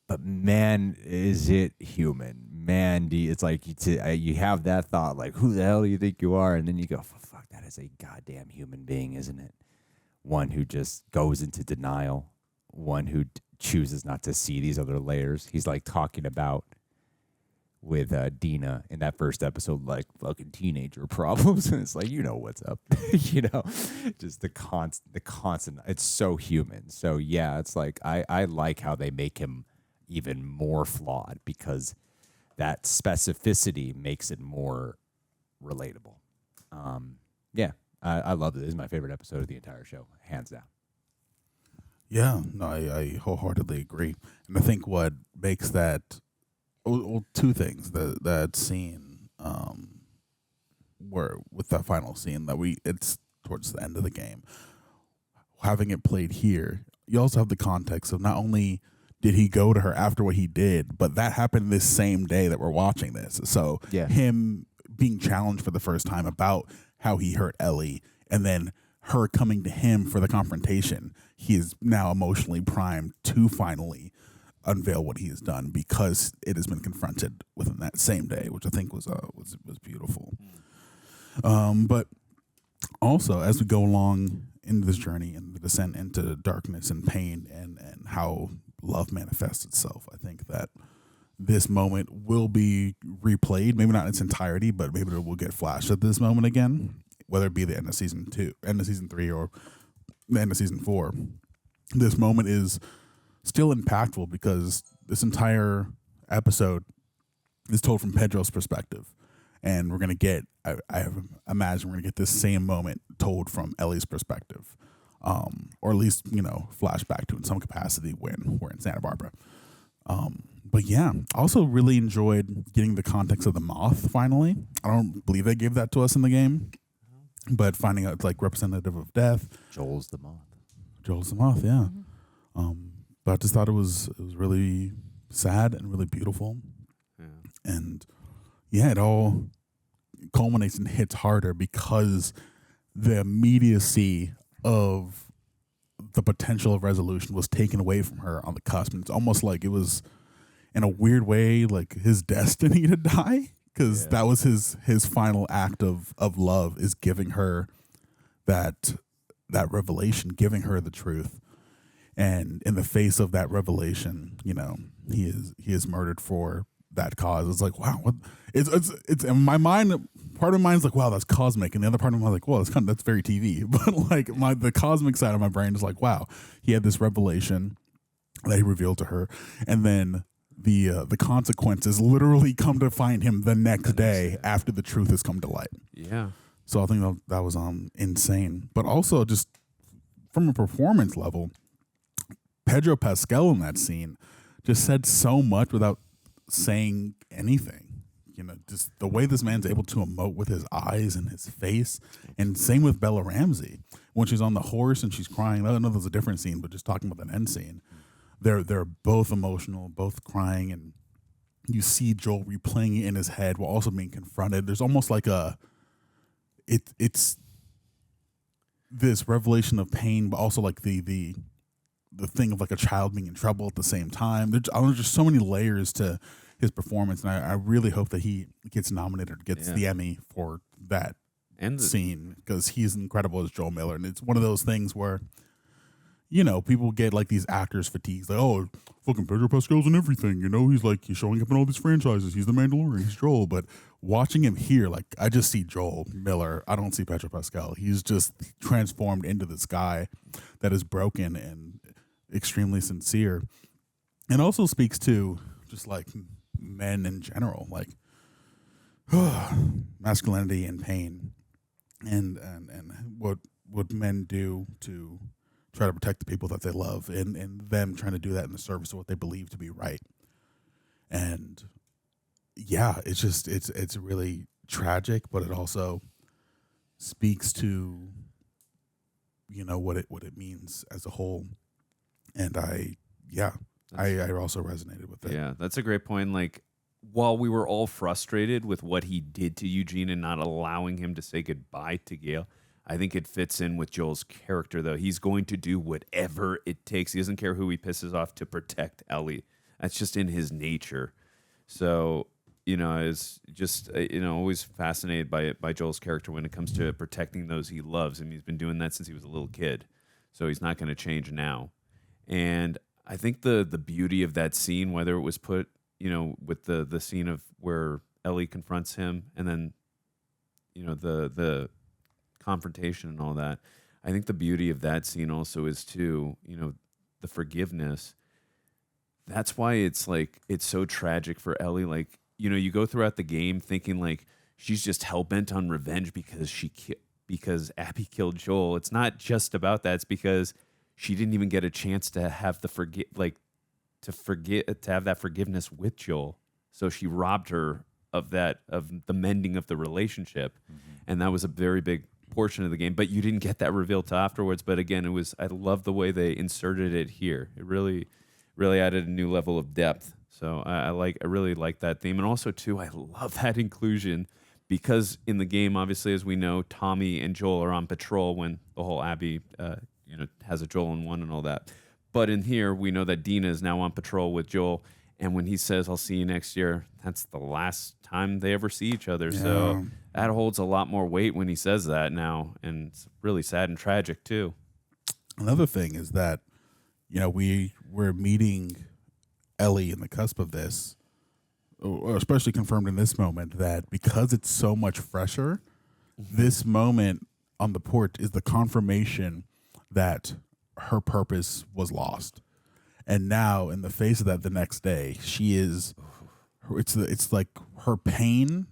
But man, is it human. Man, it's like you have that thought, like, who the hell do you think you are? And then you go, fuck, that is a goddamn human being, isn't it? One who just goes into denial. One who chooses not to see these other layers. He's like talking about with Dina in that first episode, like fucking teenager problems, and it's like, you know what's up, you know, just the constant. It's so human. So yeah, it's like I like how they make him even more flawed because that specificity makes it more relatable. Yeah, I love it. This is my favorite episode of the entire show, hands down. Yeah, no, I wholeheartedly agree, and I think what makes that. Well, two things that scene, where with that final scene it's towards the end of the game, having it played here. You also have the context of not only did he go to her after what he did, but that happened this same day that we're watching this. So him being challenged for the first time about how he hurt Ellie, and then her coming to him for the confrontation, he is now emotionally primed to finally unveil what he has done because it has been confronted within that same day, which I think was beautiful. But also, as we go along in this journey and the descent into darkness and pain and how love manifests itself, I think that this moment will be replayed, maybe not in its entirety, but maybe it will get flashed at this moment again, whether it be the end of season 3, or the end of season 4. This moment is still impactful because this entire episode is told from Pedro's perspective, and we're gonna get. I imagine we're gonna get this same moment told from Ellie's perspective, or at least flashback to in some capacity when we're in Santa Barbara. But yeah, also really enjoyed getting the context of the moth. Finally, I don't believe they gave that to us in the game, but finding out it's like representative of death. Joel's the moth. Yeah. But I just thought it was really sad and really beautiful. Yeah. And yeah, it all culminates and hits harder because the immediacy of the potential of resolution was taken away from her on the cusp. And it's almost like it was, in a weird way, like his destiny to die, because that was his final act of love, is giving her that revelation, giving her the truth. And in the face of that revelation, he is murdered for that cause. It's like, wow, what? It's in my mind. Part of my mind's like, wow, that's cosmic, and the other part of my mind, like, well, that's very TV. But like the cosmic side of my brain is like, wow, he had this revelation that he revealed to her, and then the consequences literally come to find him the next day after the truth has come to light. Yeah. So I think that was insane, but also just from a performance level. Pedro Pascal in that scene just said so much without saying anything. Just the way this man's able to emote with his eyes and his face. And same with Bella Ramsey. When she's on the horse and she's crying, I know there's a different scene, but just talking about that end scene, they're both emotional, both crying, and you see Joel replaying it in his head while also being confronted. There's almost like it's this revelation of pain, but also like the thing of like a child being in trouble at the same time. There's just so many layers to his performance, and I really hope that he gets nominated or gets the Emmy for that scene, because he's incredible as Joel Miller. And it's one of those things where, people get like these actors fatigues, like, oh, fucking Pedro Pascal's in everything, he's showing up in all these franchises, he's the Mandalorian, he's Joel. But watching him here, like, I just see Joel Miller, I don't see Pedro Pascal. He's just transformed into this guy that is broken and extremely sincere, and also speaks to just like men in general, like masculinity and pain, and what men do to try to protect the people that they love, and them trying to do that in the service of what they believe to be right. And yeah, it's really tragic, but it also speaks to what it means as a whole. And I also resonated with it. Yeah, that's a great point. Like, while we were all frustrated with what he did to Eugene and not allowing him to say goodbye to Gail, I think it fits in with Joel's character, though. He's going to do whatever it takes. He doesn't care who he pisses off to protect Ellie. That's just in his nature. So, is just, always fascinated by Joel's character when it comes to protecting those he loves. And he's been doing that since he was a little kid. So he's not going to change now. And I think the beauty of that scene, whether it was put, with the scene of where Ellie confronts him, and then, the confrontation and all that. I think the beauty of that scene also is too, the forgiveness. That's why it's so tragic for Ellie. Like, you go throughout the game thinking like she's just hell-bent on revenge because Abby killed Joel. It's not just about that. It's because she didn't even get a chance to have to have that forgiveness with Joel. So she robbed her of the mending of the relationship. And that was a very big portion of the game, but you didn't get that reveal till afterwards. But again, I love the way they inserted it here. It really added a new level of depth. So I really like that theme. And also too, I love that inclusion, because in the game, obviously, as we know, Tommy and Joel are on patrol when the whole Abby has a Joel in one and all that. But in here, we know that Dina is now on patrol with Joel. And when he says, "I'll see you next year," that's the last time they ever see each other. Yeah. So that holds a lot more weight when he says that now. And it's really sad and tragic, too. Another thing is that, we're meeting Ellie in the cusp of this, or especially confirmed in this moment, that because it's so much fresher, this moment on the porch is the confirmation that her purpose was lost. And now, in the face of that, the next day, it's like her pain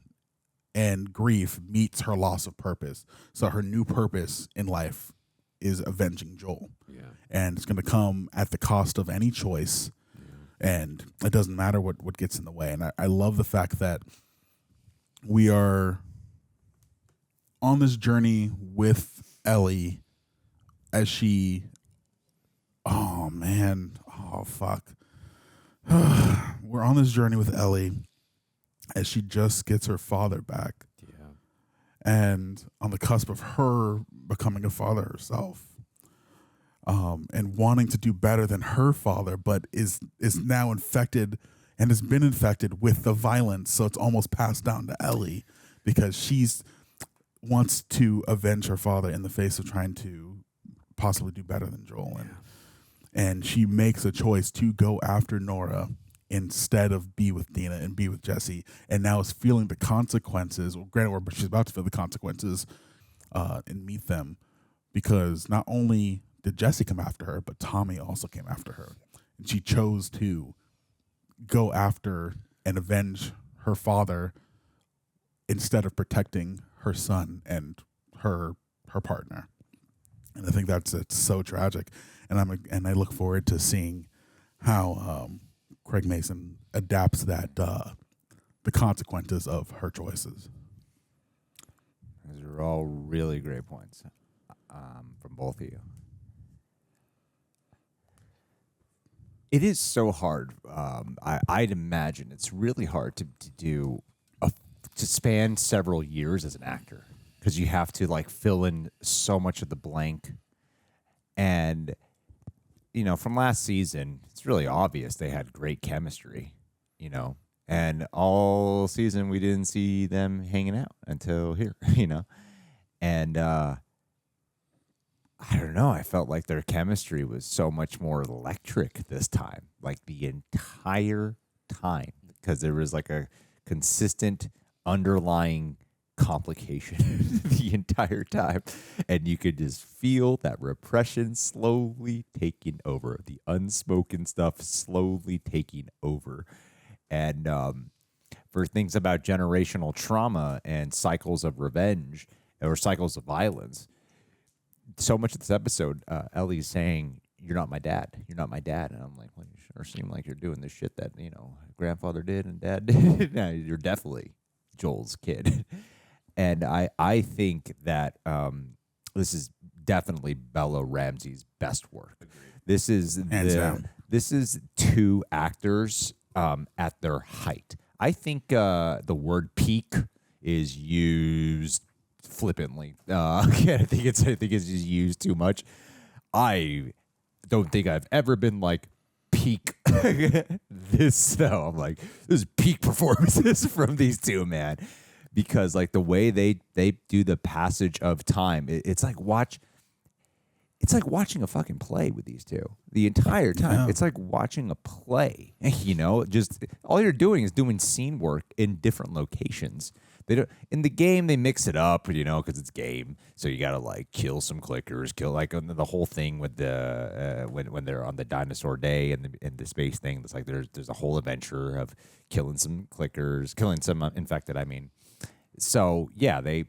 and grief meets her loss of purpose. So her new purpose in life is avenging Joel. Yeah. And it's going to come at the cost of any choice. Yeah. And it doesn't matter what gets in the way. And I love the fact that we are on this journey with Ellie as she... Oh, man. Oh, fuck. We're on this journey with Ellie as she just gets her father back. Yeah. And on the cusp of her becoming a father herself. And wanting to do better than her father, but is now infected and has been infected with the violence. So it's almost passed down to Ellie because she's wants to avenge her father in the face of trying to possibly do better than Joel. And she makes a choice to go after Nora instead of be with Dina and be with Jesse, and now is feeling the consequences. Well, granted, she's about to feel the consequences and meet them, because not only did Jesse come after her, but Tommy also came after her. And she chose to go after and avenge her father instead of protecting her son and her partner. And I think it's so tragic. And I look forward to seeing how Craig Mason adapts that the consequences of her choices. Those are all really great points from both of you. It is so hard. I'd imagine it's really hard to do to span several years as an actor, because you have to fill in so much of the blank. And from last season, it's really obvious they had great chemistry, and all season we didn't see them hanging out until here, and I don't know. I felt like their chemistry was so much more electric this time, like the entire time, because there was a consistent underlying complication the entire time, and you could just feel that repression slowly taking over, the unspoken stuff slowly taking over. And for things about generational trauma and cycles of revenge or cycles of violence, so much of this episode, Ellie's saying, "You're not my dad. You're not my dad." And I'm like, well, you sure seem like you're doing the shit that grandfather did and dad did. Now you're definitely Joel's kid. And I think that this is definitely Bella Ramsey's best work. This is two actors at their height. I think the word peak is used flippantly. I think it's just used too much. I don't think I've ever been peak this though. I'm like, this is peak performances from these two, man. Because the way they do the passage of time, it's like watch. it's like watching a fucking play with these two the entire time. Yeah. It's like watching a play, you know, just all you're doing is doing scene work in different locations. They don't, in the game, they mix it up, you know, because it's game. So you got to like kill some clickers, kill like the whole thing with the, when they're on the dinosaur day and the space thing. It's like there's a whole adventure of killing some clickers, killing some infected, I mean. So yeah, they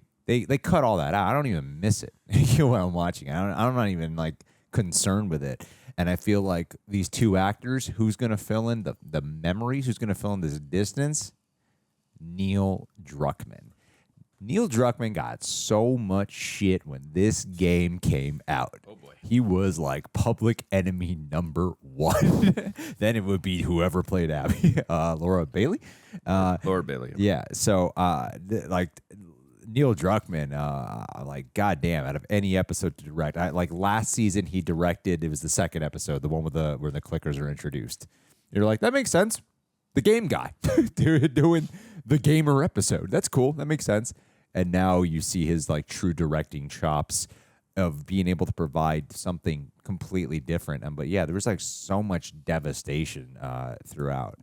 cut all that out. I don't even miss it when I'm watching it. I'm not even like concerned with it. And I feel like these two actors, who's going to fill in the memories, who's going to fill in this distance? Neil Druckmann. Neil Druckmann got so much shit when this game came out. Oh boy. He was like public enemy number 1. Then it would be whoever played Abby, Laura Bailey. Laura Bailey. Yeah. So like Neil Druckmann, like goddamn, out of any episode to direct, like last season he directed. It was the second episode, the one with where the clickers are introduced. You're like, that makes sense. The game guy doing the gamer episode. That's cool. That makes sense. And now you see his like true directing chops of being able to provide something completely different. But yeah, there was like so much devastation throughout.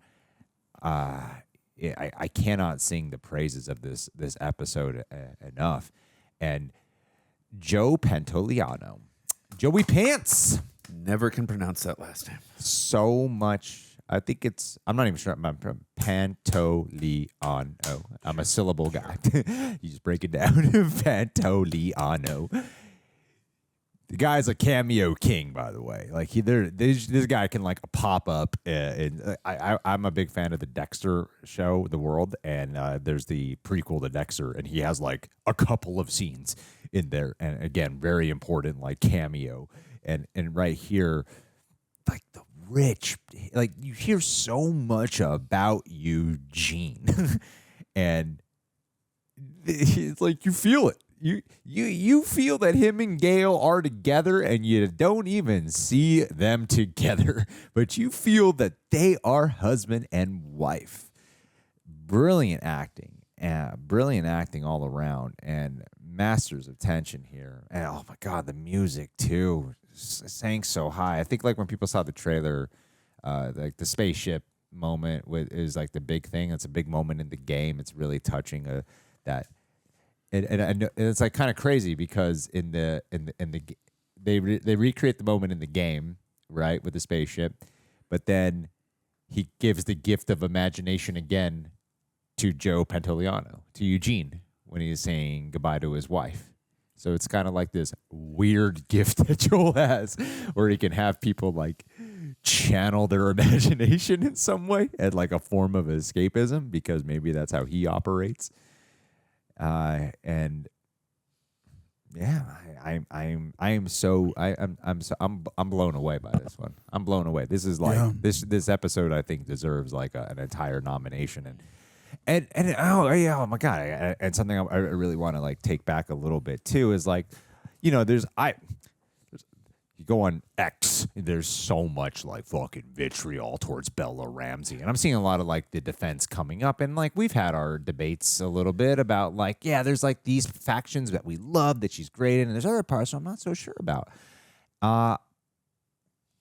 I cannot sing the praises of this episode enough. And Joe Pantoliano, Joey Pants. Never can pronounce that last name. So much. I think I'm not even sure. I'm from Pantoliano. I'm a syllable guy. You just break it down. Pantoliano. The guy's a cameo king, by the way. Like this guy can like pop up. I'm a big fan of the Dexter show, The World, and there's the prequel to Dexter, and he has like a couple of scenes in there, and again, very important, like cameo. And right here, like the rich, like you hear so much about Eugene, and it's like you feel it. You feel that him and Gail are together, and you don't even see them together, but you feel that they are husband and wife. Brilliant acting all around, and masters of tension here. And oh my God, the music too, sang so high. I think like when people saw the trailer, like the spaceship moment is like the big thing. It's a big moment in the game. It's really touching that. And it's like kind of crazy because they recreate the moment in the game, right, with the spaceship, but then he gives the gift of imagination again to Joe Pantoliano, to Eugene, when he's saying goodbye to his wife. So it's kind of like this weird gift that Joel has, where he can have people like channel their imagination in some way and like a form of escapism, because maybe that's how he operates. And yeah, I'm blown away by this one. I'm blown away. This is like this episode I think deserves like an entire nomination, and oh yeah, oh my God, and something I really want to like take back a little bit too is like, you know, you go on X, there's so much like fucking vitriol towards Bella Ramsey. And I'm seeing a lot of like the defense coming up. And like we've had our debates a little bit about like, yeah, there's like these factions that we love that she's great in, and there's other parts I'm not so sure about.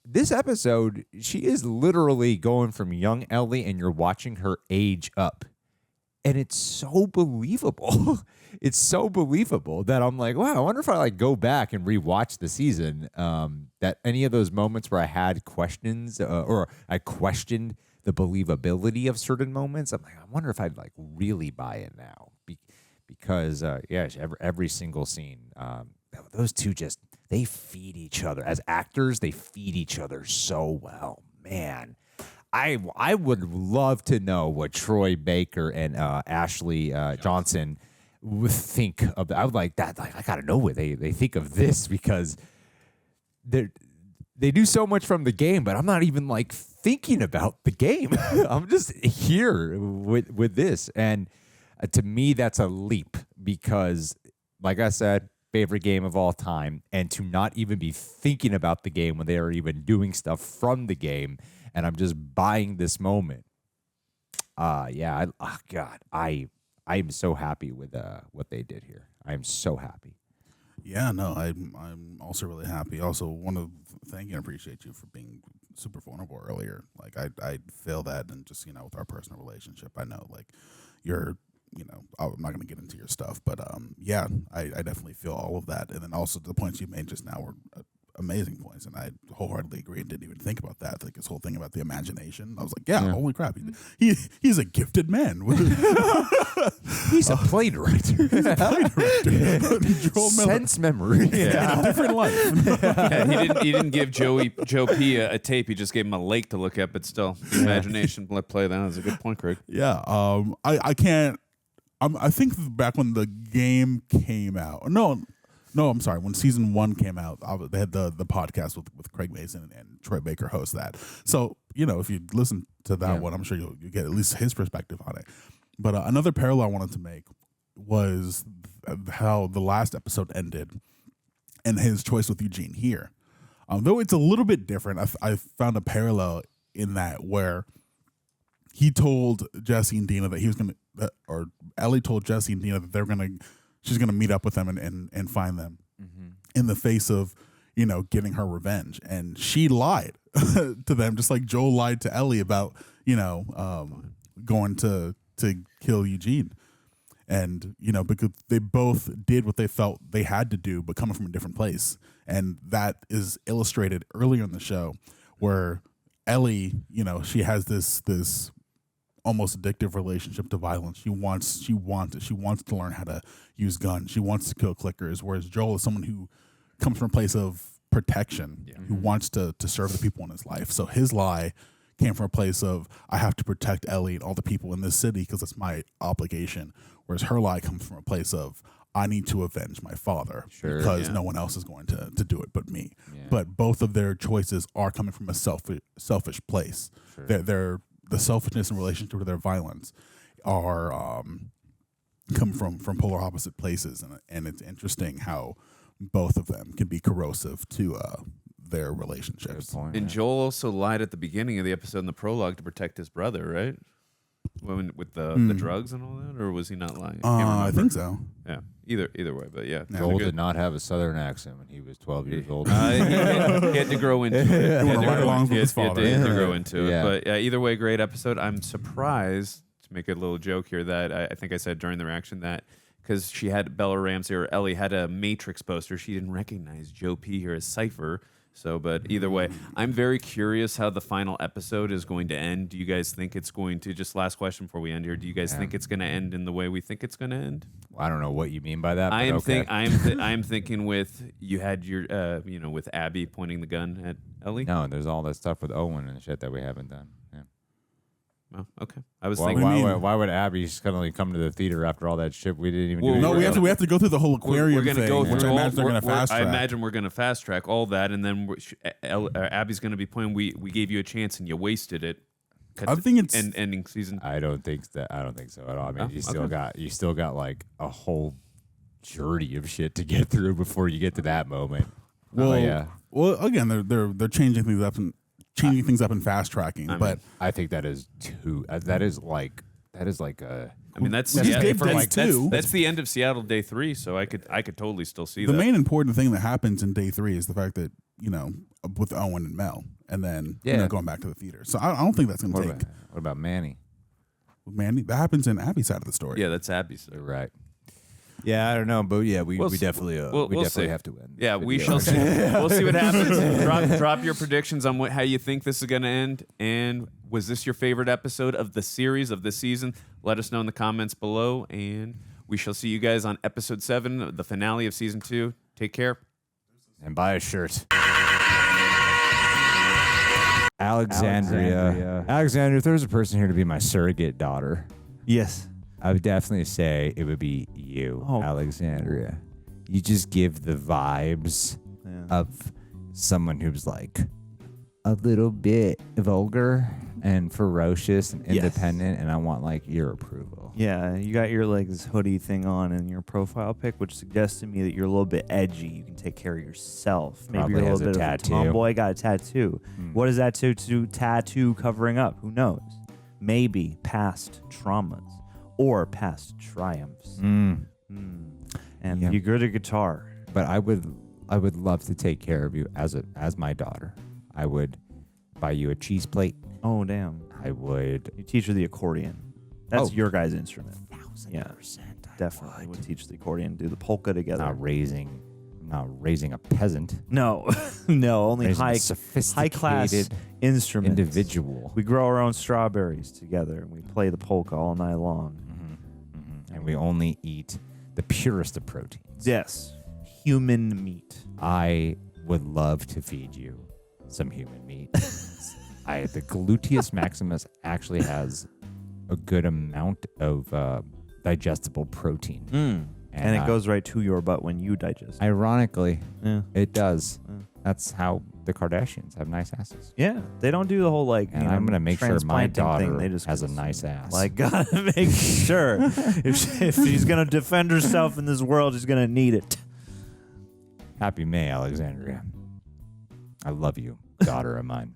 This episode, she is literally going from young Ellie and you're watching her age up. And it's so believable. It's so believable that I'm like, wow, I wonder if I like go back and rewatch the season. That any of those moments where I had questions or I questioned the believability of certain moments, I'm like, I wonder if I'd like really buy it now. Because yeah, every single scene, those two just, they feed each other. As actors, they feed each other so well, man. I would love to know what Troy Baker and Ashley Johnson would think of. I would like that. Like, I gotta know what they think of this, because they do so much from the game, but I'm not even like thinking about the game. I'm just here with this, and to me that's a leap, because like I said, favorite game of all time, and to not even be thinking about the game when they are even doing stuff from the game. And I'm just buying this moment. Yeah, God, I'm so happy with what they did here. I'm so happy. Yeah, no, I'm also really happy. Also, want to thank you and appreciate you for being super vulnerable earlier. Like I feel that, and just with our personal relationship, I know like you're. I'm not going to get into your stuff, but yeah, I definitely feel all of that. And then also the points you made just now were amazing points, and I wholeheartedly agree and didn't even think about that. Like this whole thing about the imagination, I was like, yeah. Holy crap, he's a gifted man. He's a play director. He's a play director. Sense memory. Yeah, different life. Yeah, he didn't give Joe P a tape. He just gave him a lake to look at. But still, the imagination play that was a good point, Craig. Yeah, I can't. I think back when the game came out. No, I'm sorry. When season 1 came out, they had the podcast with Craig Mason and Troy Baker host that. So if you listen to that one, I'm sure you'll get at least his perspective on it. But another parallel I wanted to make was how the last episode ended and his choice with Eugene here. Though it's a little bit different, I found a parallel in that where he told Jesse and Dina that he was going to, or Ellie told Jesse and Dina that she's going to meet up with them and find them in the face of, getting her revenge. And she lied to them, just like Joel lied to Ellie about, going to kill Eugene. And, because they both did what they felt they had to do, but coming from a different place. And that is illustrated earlier in the show where Ellie, she has this almost addictive relationship to violence. She wants it. She wants to learn how to use guns. She wants to kill clickers. Whereas Joel is someone who comes from a place of protection, who wants to serve the people in his life. So his lie came from a place of, I have to protect Ellie and all the people in this city because it's my obligation. Whereas her lie comes from a place of, I need to avenge my father because no one else is going to do it but me. Yeah. But both of their choices are coming from a selfish place. Sure. The selfishness in relation to their violence are come from polar opposite places, and it's interesting how both of them can be corrosive to their relationships. And Joel also lied at the beginning of the episode in the prologue to protect his brother, right? With the drugs and all that, or was he not lying? I think so. Yeah, either way, but yeah. Joel did not have a Southern accent when he was 12 years old. He had to grow into it. He had to grow into it. Yeah. But either way, great episode. I'm surprised, to make a little joke here, that I think I said during the reaction that because she had Bella Ramsey or Ellie had a Matrix poster, she didn't recognize Joe P here as Cypher. So, but either way, I'm very curious how the final episode is going to end. Do you guys think it's going to, just last question before we end here, do you guys think it's going to end in the way we think it's going to end? Well, I don't know what you mean by that. I am thinking with, you had your, with Abby pointing the gun at Ellie. No, there's all that stuff with Owen and shit that we haven't done. Yeah. Oh, okay. I was thinking. Why would Abby suddenly come to the theater after all that shit? We didn't even do no, we have to go through the whole aquarium thing, which I imagine they're going to fast track. I imagine we're going to fast track all that, and then Abby's going to be playing. We gave you a chance and you wasted it. I think it's ending season. I don't think so at all. I mean, you still got like a whole journey of shit to get through before you get to that moment. Well, again, they're changing things up and. Changing things up and fast tracking, but I think that is too. That is like a. I mean, that's the end of Seattle Day 3, so I could totally still see the that. main important thing that happens in Day 3 is the fact that with Owen and Mel, and then going back to the theater. So I don't think that's going to take. What about Manny? Manny, that happens in Abby's side of the story. Yeah, that's Abby's. Right. Yeah, I don't know, but yeah, we definitely have to win. Yeah, we shall see. We'll see what happens. Drop your predictions on how you think this is going to end. And was this your favorite episode of the series of this season? Let us know in the comments below. And we shall see you guys on episode 7, the finale of season 2. Take care. And buy a shirt. Alexandria, if there was a person here to be my surrogate daughter. Yes. I would definitely say it would be you, Alexandria. You just give the vibes of someone who's like a little bit vulgar and ferocious and independent, and I want like your approval. Yeah, you got your like this hoodie thing on in your profile pic, which suggests to me that you're a little bit edgy. You can take care of yourself. Maybe Probably you're a has little a bit tattoo. of a tomboy. Got a tattoo. What is that tattoo covering up? Who knows? Maybe past traumas or past triumphs. And you're good at guitar. But I would love to take care of you as my daughter. I would buy you a cheese plate. Oh, damn. I would. You teach her the accordion. That's your guy's instrument. 1000%. Yeah, definitely would teach the accordion. Do the polka together. Not raising a peasant. No, no, only Raising a high sophisticated class instruments. individual. We grow our own strawberries together, and we play the polka all night long. And we only eat the purest of proteins. Yes, human meat. I would love to feed you some human meat. The gluteus maximus actually has a good amount of digestible protein. And it goes right to your butt when you digest. Ironically, it does. That's how the Kardashians have nice asses. Yeah, they don't do the whole And I'm gonna make sure my daughter thing. They just has a nice ass. Like, gotta make sure if she's gonna defend herself in this world, she's gonna need it. Happy May, Alexandria. I love you, daughter of mine.